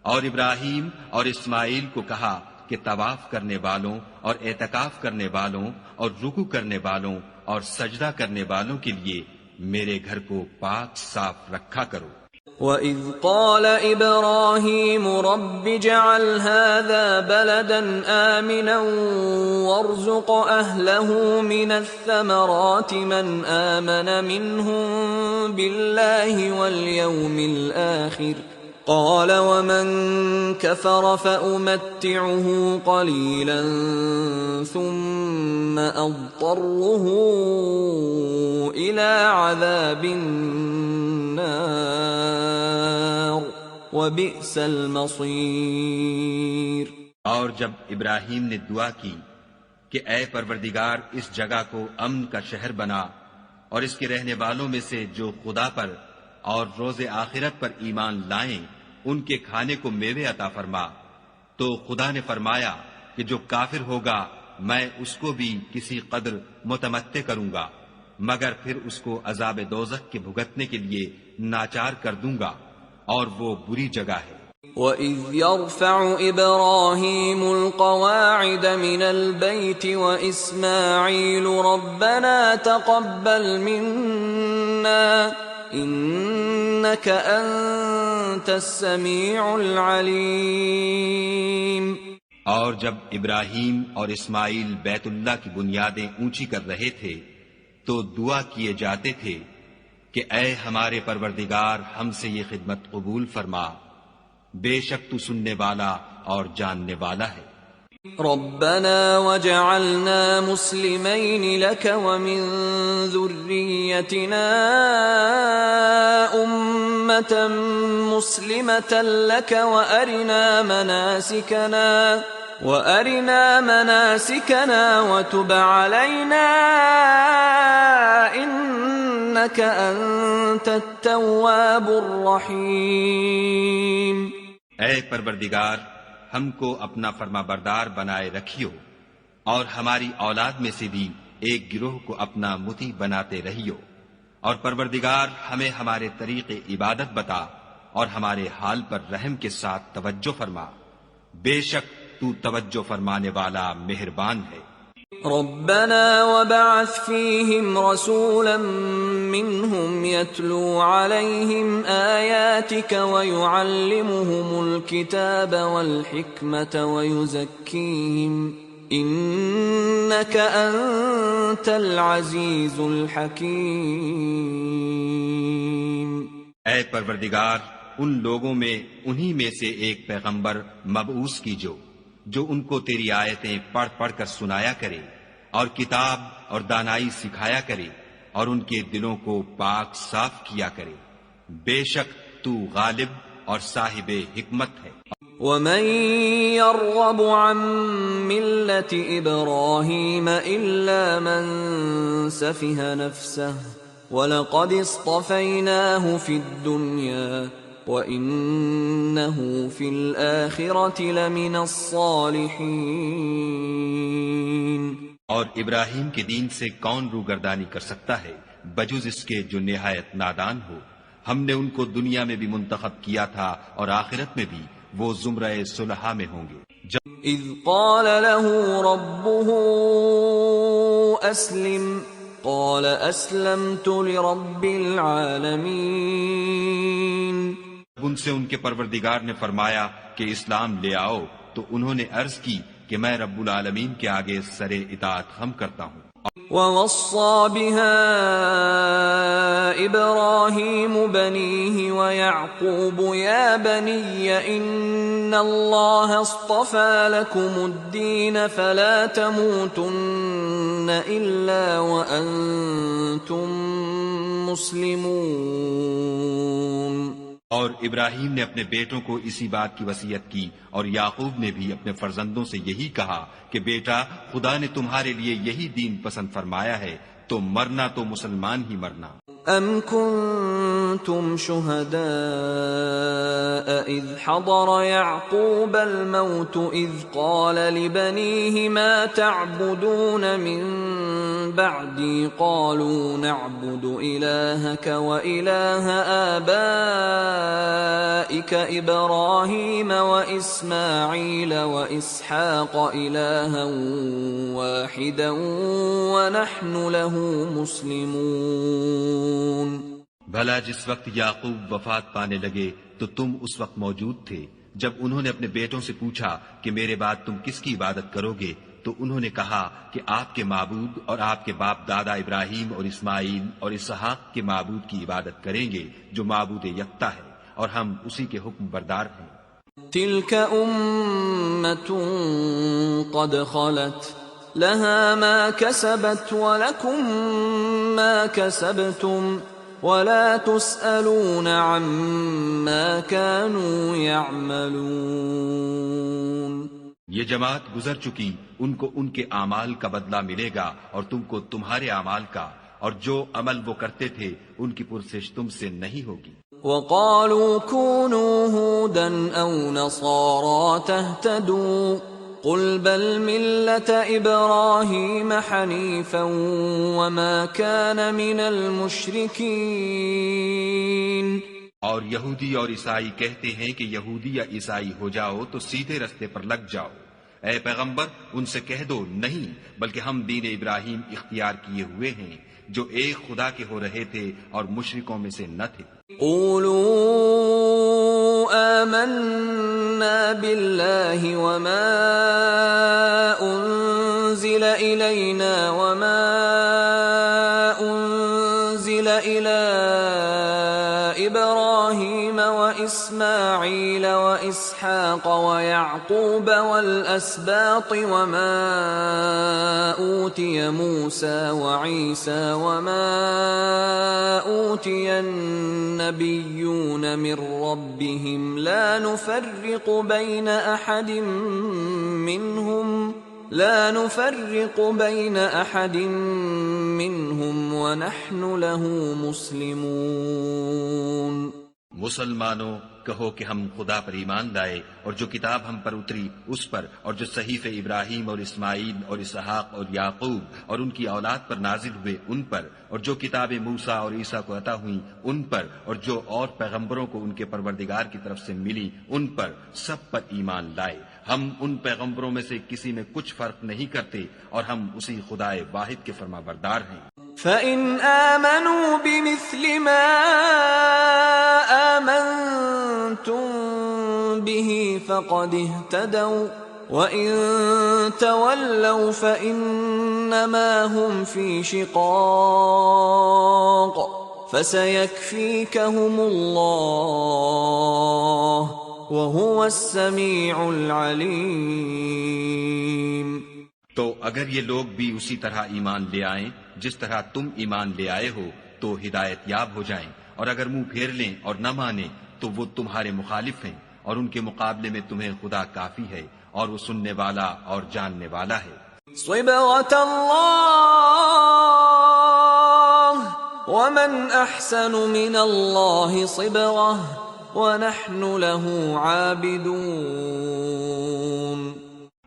اور ابراہیم اور اسماعیل کو کہا کہ طواف کرنے والوں اور اعتکاف کرنے والوں اور رکوع کرنے والوں اور سجدہ کرنے والوں کے لیے میرے گھر کو پاک صاف رکھا کرو۔ وَإِذْ قَالَ إِبْرَاهِيمُ رَبِّ اجْعَلْ هَٰذَا بَلَدًا آمِنًا وَارْزُقْ أَهْلَهُ مِنَ الثَّمَرَاتِ مَنْ آمَنَ مِنْهُم بِاللَّهِ وَالْيَوْمِ الْآخِرِ قال ومن كفر فأمتعه قليلا ثم أضطره إلى عذاب النار وبئس المصير۔ اور جب ابراہیم نے دعا کی کہ اے پروردگار اس جگہ کو امن کا شہر بنا، اور اس کے رہنے والوں میں سے جو خدا پر اور روز آخرت پر ایمان لائیں ان کے کھانے کو میوے عطا فرما، تو خدا نے فرمایا کہ جو کافر ہوگا میں اس کو بھی کسی قدر متمتع کروں گا، مگر پھر اس کو عذاب دوزخ کے بھگتنے کے لیے ناچار کر دوں گا، اور وہ بری جگہ ہے۔ وَإِذْ يَرْفَعُ إِبْرَاهِيمُ الْقَوَاعِدَ مِنَ الْبَيْتِ وَإِسْمَاعِيلُ رَبَّنَا تَقَبَّلْ مِنَّا إِنَّكَ أَنْتَ السَّمِيعُ الْعَلِيمُ۔ اور جب ابراہیم اور اسماعیل بیت اللہ کی بنیادیں اونچی کر رہے تھے تو دعا کیے جاتے تھے کہ اے ہمارے پروردگار ہم سے یہ خدمت قبول فرما، بے شک تو سننے والا اور جاننے والا ہے۔ ربنا وجعلنا مسلمين لك ومن ذريتنا أمة مسلمة لك وأرنا مناسكنا وَأَرِنَا مَنَاسِكَنَا وَتُبْ عَلَيْنَا إِنَّكَ أَنْتَ التَّوَّابُ الرَّحِيمُ۔ اے پروردگار، ہم کو اپنا فرما بردار بنائے رکھیو، اور ہماری اولاد میں سے بھی ایک گروہ کو اپنا مطیع بناتے رہیو، اور پروردگار ہمیں ہمارے طریق عبادت بتا اور ہمارے حال پر رحم کے ساتھ توجہ فرما، بے شک تو توجہ فرمانے والا مہربان ہے۔ ربنا وبعث فيهم رسولا منهم يتلو عليهم آياتك ويعلمهم الكتاب والحكمة ويزكيهم إنك أنت العزيز الحكيم۔ اے پروردگار، ان لوگوں میں انہی میں سے ایک پیغمبر مبعوث کیجو جو ان کو تیری آیتیں پڑھ پڑھ کر سنایا کرے اور کتاب اور دانائی سکھایا کرے اور ان کے دلوں کو پاک صاف کیا کرے، بے شک تو غالب اور صاحب حکمت ہے۔ وَمَن يَرْغَبُ عَن مِّلَّةِ إِبْرَاهِيمَ إِلَّا مَن سَفِهَ نَفْسَهُ وَلَقَدِ اصْطَفَيْنَاهُ فِي الدُّنْيَا وَإِنَّهُ فِي الْآخِرَةِ لَمِنَ الصَّالِحِينَ۔ اور ابراہیم کے دین سے کون روگردانی کر سکتا ہے بجز اس کے جو نہایت نادان ہو؟ ہم نے ان کو دنیا میں بھی منتخب کیا تھا اور آخرت میں بھی وہ زمرہ صلحاء میں ہوں گے۔ اذ قال له ربه اسلم قال اسلمت لرب العالمین۔ ان سے ان کے پروردگار نے فرمایا کہ اسلام لے آؤ تو انہوں نے عرض کی کہ میں رب العالمین کے آگے سر اطاعت خم کرتا ہوں۔ وَوَصَّى بِهَا إِبْرَاهِيمُ بَنِيهِ وَيَعْقُوبُ يَا بَنِيَّ إِنَّ اللَّهَ اصْطَفَى لَكُمُ الدِّينَ فَلَا تَمُوتُنَّ إِلَّا وَأَنْتُمْ مُسْلِمُونَ۔ اور ابراہیم نے اپنے بیٹوں کو اسی بات کی وصیت کی، اور یعقوب نے بھی اپنے فرزندوں سے یہی کہا کہ بیٹا، خدا نے تمہارے لیے یہی دین پسند فرمایا ہے، تو مرنا تو مسلمان ہی مرنا۔ ام کنتم شہداء اذ حضر یعقوب الموت اذ قال لبنیہ ما تعبدون من بعدی قالوا نعبد الہک والہ آبائک ابراہیم واسماعیل واسحاق الہا واحدا ونحن له مسلمون۔ بھلا جس وقت یعقوب وفات پانے لگے تو تم اس وقت موجود تھے جب انہوں نے اپنے بیٹوں سے پوچھا کہ میرے بعد تم کس کی عبادت کرو گے، تو انہوں نے کہا کہ آپ کے معبود اور آپ کے باپ دادا ابراہیم اور اسماعیل اور اسحاق کے معبود کی عبادت کریں گے جو معبود یکتا ہے، اور ہم اسی کے حکم بردار ہیں۔ تلک امۃ قد خلت لها ما كسبت ولكم ما كسبتم ولا تسألون عما كانوا يعملون۔ یہ جماعت گزر چکی، ان کو ان کے اعمال کا بدلہ ملے گا اور تم کو تمہارے اعمال کا، اور جو عمل وہ کرتے تھے ان کی پرسش تم سے نہیں ہوگی۔ وقالوا كونوا هودا او نصارى تهتدوا قل بل ملة إبراهيم حنيفا وما كان من المشركين۔ اور یہودی اور عیسائی کہتے ہیں کہ یہودی یا عیسائی ہو جاؤ تو سیدھے رستے پر لگ جاؤ۔ اے پیغمبر، ان سے کہہ دو نہیں، بلکہ ہم دین ابراہیم اختیار کیے ہوئے ہیں جو ایک خدا کے ہو رہے تھے اور مشرکوں میں سے نہ تھے۔ قولوا آمنا بالله وما أنزل إلينا وما أنزل إلى إبراهيم وإسحاق وإسماعيل وإسحاق ويعقوب والأسباط وما أوتي موسى وعيسى وما أوتي النبيون من ربهم لا نفرق بين أحد منهم ونحن له مسلمون۔ مسلمانوں کہو کہ ہم خدا پر ایمان لائے اور جو کتاب ہم پر اتری اس پر، اور جو صحیفے ابراہیم اور اسماعیل اور اسحاق اور یعقوب اور ان کی اولاد پر نازل ہوئے ان پر، اور جو کتابیں موسیٰ اور عیسیٰ کو عطا ہوئیں ان پر، اور جو اور پیغمبروں کو ان کے پروردگار کی طرف سے ملی ان پر، سب پر ایمان لائے۔ ہم ان پیغمبروں میں سے کسی میں کچھ فرق نہیں کرتے، اور ہم اسی خدائے واحد کے فرما بردار ہیں۔ فَإِنْ آمَنُوا بِمِثْلِ مَا آمَنْتُمْ بِهِ فَقَدِ اهْتَدَوْا وَإِنْ تَوَلَّوْا فَإِنَّمَا هُمْ فِي شِقَاقٍ فَسَيَكْفِيكَهُمُ اللَّهُ وَهُوَ السَّمِيعُ الْعَلِيمُ۔ تو اگر یہ لوگ بھی اسی طرح ایمان لے آئیں جس طرح تم ایمان لے آئے ہو تو ہدایت یاب ہو جائیں، اور اگر منہ پھیر لیں اور نہ مانیں تو وہ تمہارے مخالف ہیں، اور ان کے مقابلے میں تمہیں خدا کافی ہے، اور وہ سننے والا اور جاننے والا ہے۔ صبغة الله ومن أحسن من الله صبغة ونحن له عابدون۔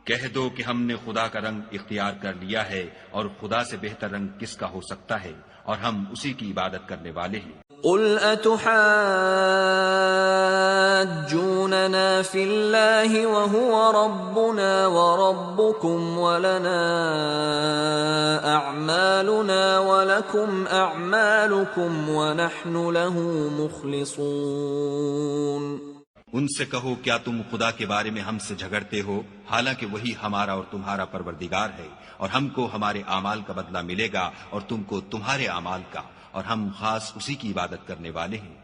کہہ دو کہ ہم نے خدا کا رنگ اختیار کر لیا ہے، اور خدا سے بہتر رنگ کس کا ہو سکتا ہے، اور ہم اسی کی عبادت کرنے والے ہیں۔ قل أتحاجوننا في الله وهو ربنا وربكم ولنا أعمالنا ولكم أعمالكم ونحن له مخلصون۔ ان سے کہو کیا تم خدا کے بارے میں ہم سے جھگڑتے ہو، حالانکہ وہی ہمارا اور تمہارا پروردگار ہے، اور ہم کو ہمارے اعمال کا بدلہ ملے گا اور تم کو تمہارے اعمال کا، اور ہم خاص اسی کی عبادت کرنے والے ہیں۔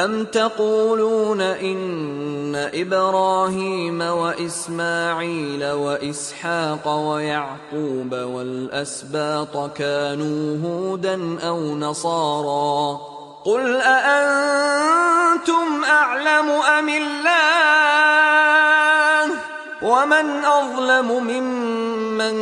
ام تقولون ان ابراہیم واسماعیل واسحاق ویعقوب والاسباط كانوا هودا او نصارا قل أأنتم أعلم أم الله ومن أظلم ممن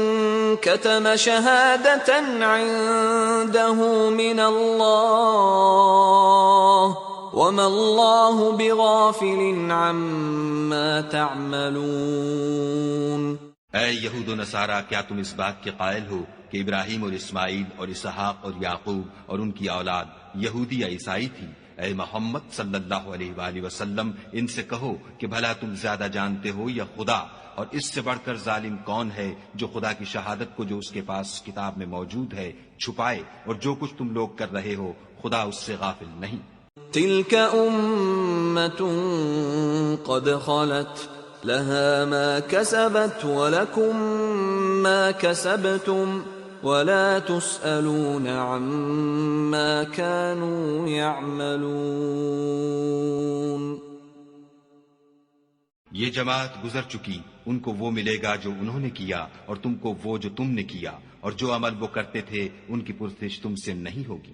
كتم شهادة عنده من الله وما الله بغافل عما تعملون۔ اے یہود و نصارہ، کیا تم اس بات کے قائل ہو کہ ابراہیم اور اسماعیل اور اسحاق اور یعقوب اور ان کی اولاد یہودی یا عیسائی تھی؟ اے محمد صلی اللہ علیہ وآلہ وسلم، ان سے کہو کہ بھلا تم زیادہ جانتے ہو یا خدا؟ اور اس سے بڑھ کر ظالم کون ہے جو خدا کی شہادت کو جو اس کے پاس کتاب میں موجود ہے چھپائے؟ اور جو کچھ تم لوگ کر رہے ہو خدا اس سے غافل نہیں۔ تلك أمة قد خلت لها ما كسبت ولكم ما كسبتم ولا تسألون عما كانوا يعملون۔ یہ جماعت گزر چکی، ان کو وہ ملے گا جو انہوں نے کیا، اور تم کو وہ جو تم نے کیا، اور جو عمل وہ کرتے تھے ان کی پرسش تم سے نہیں ہوگی۔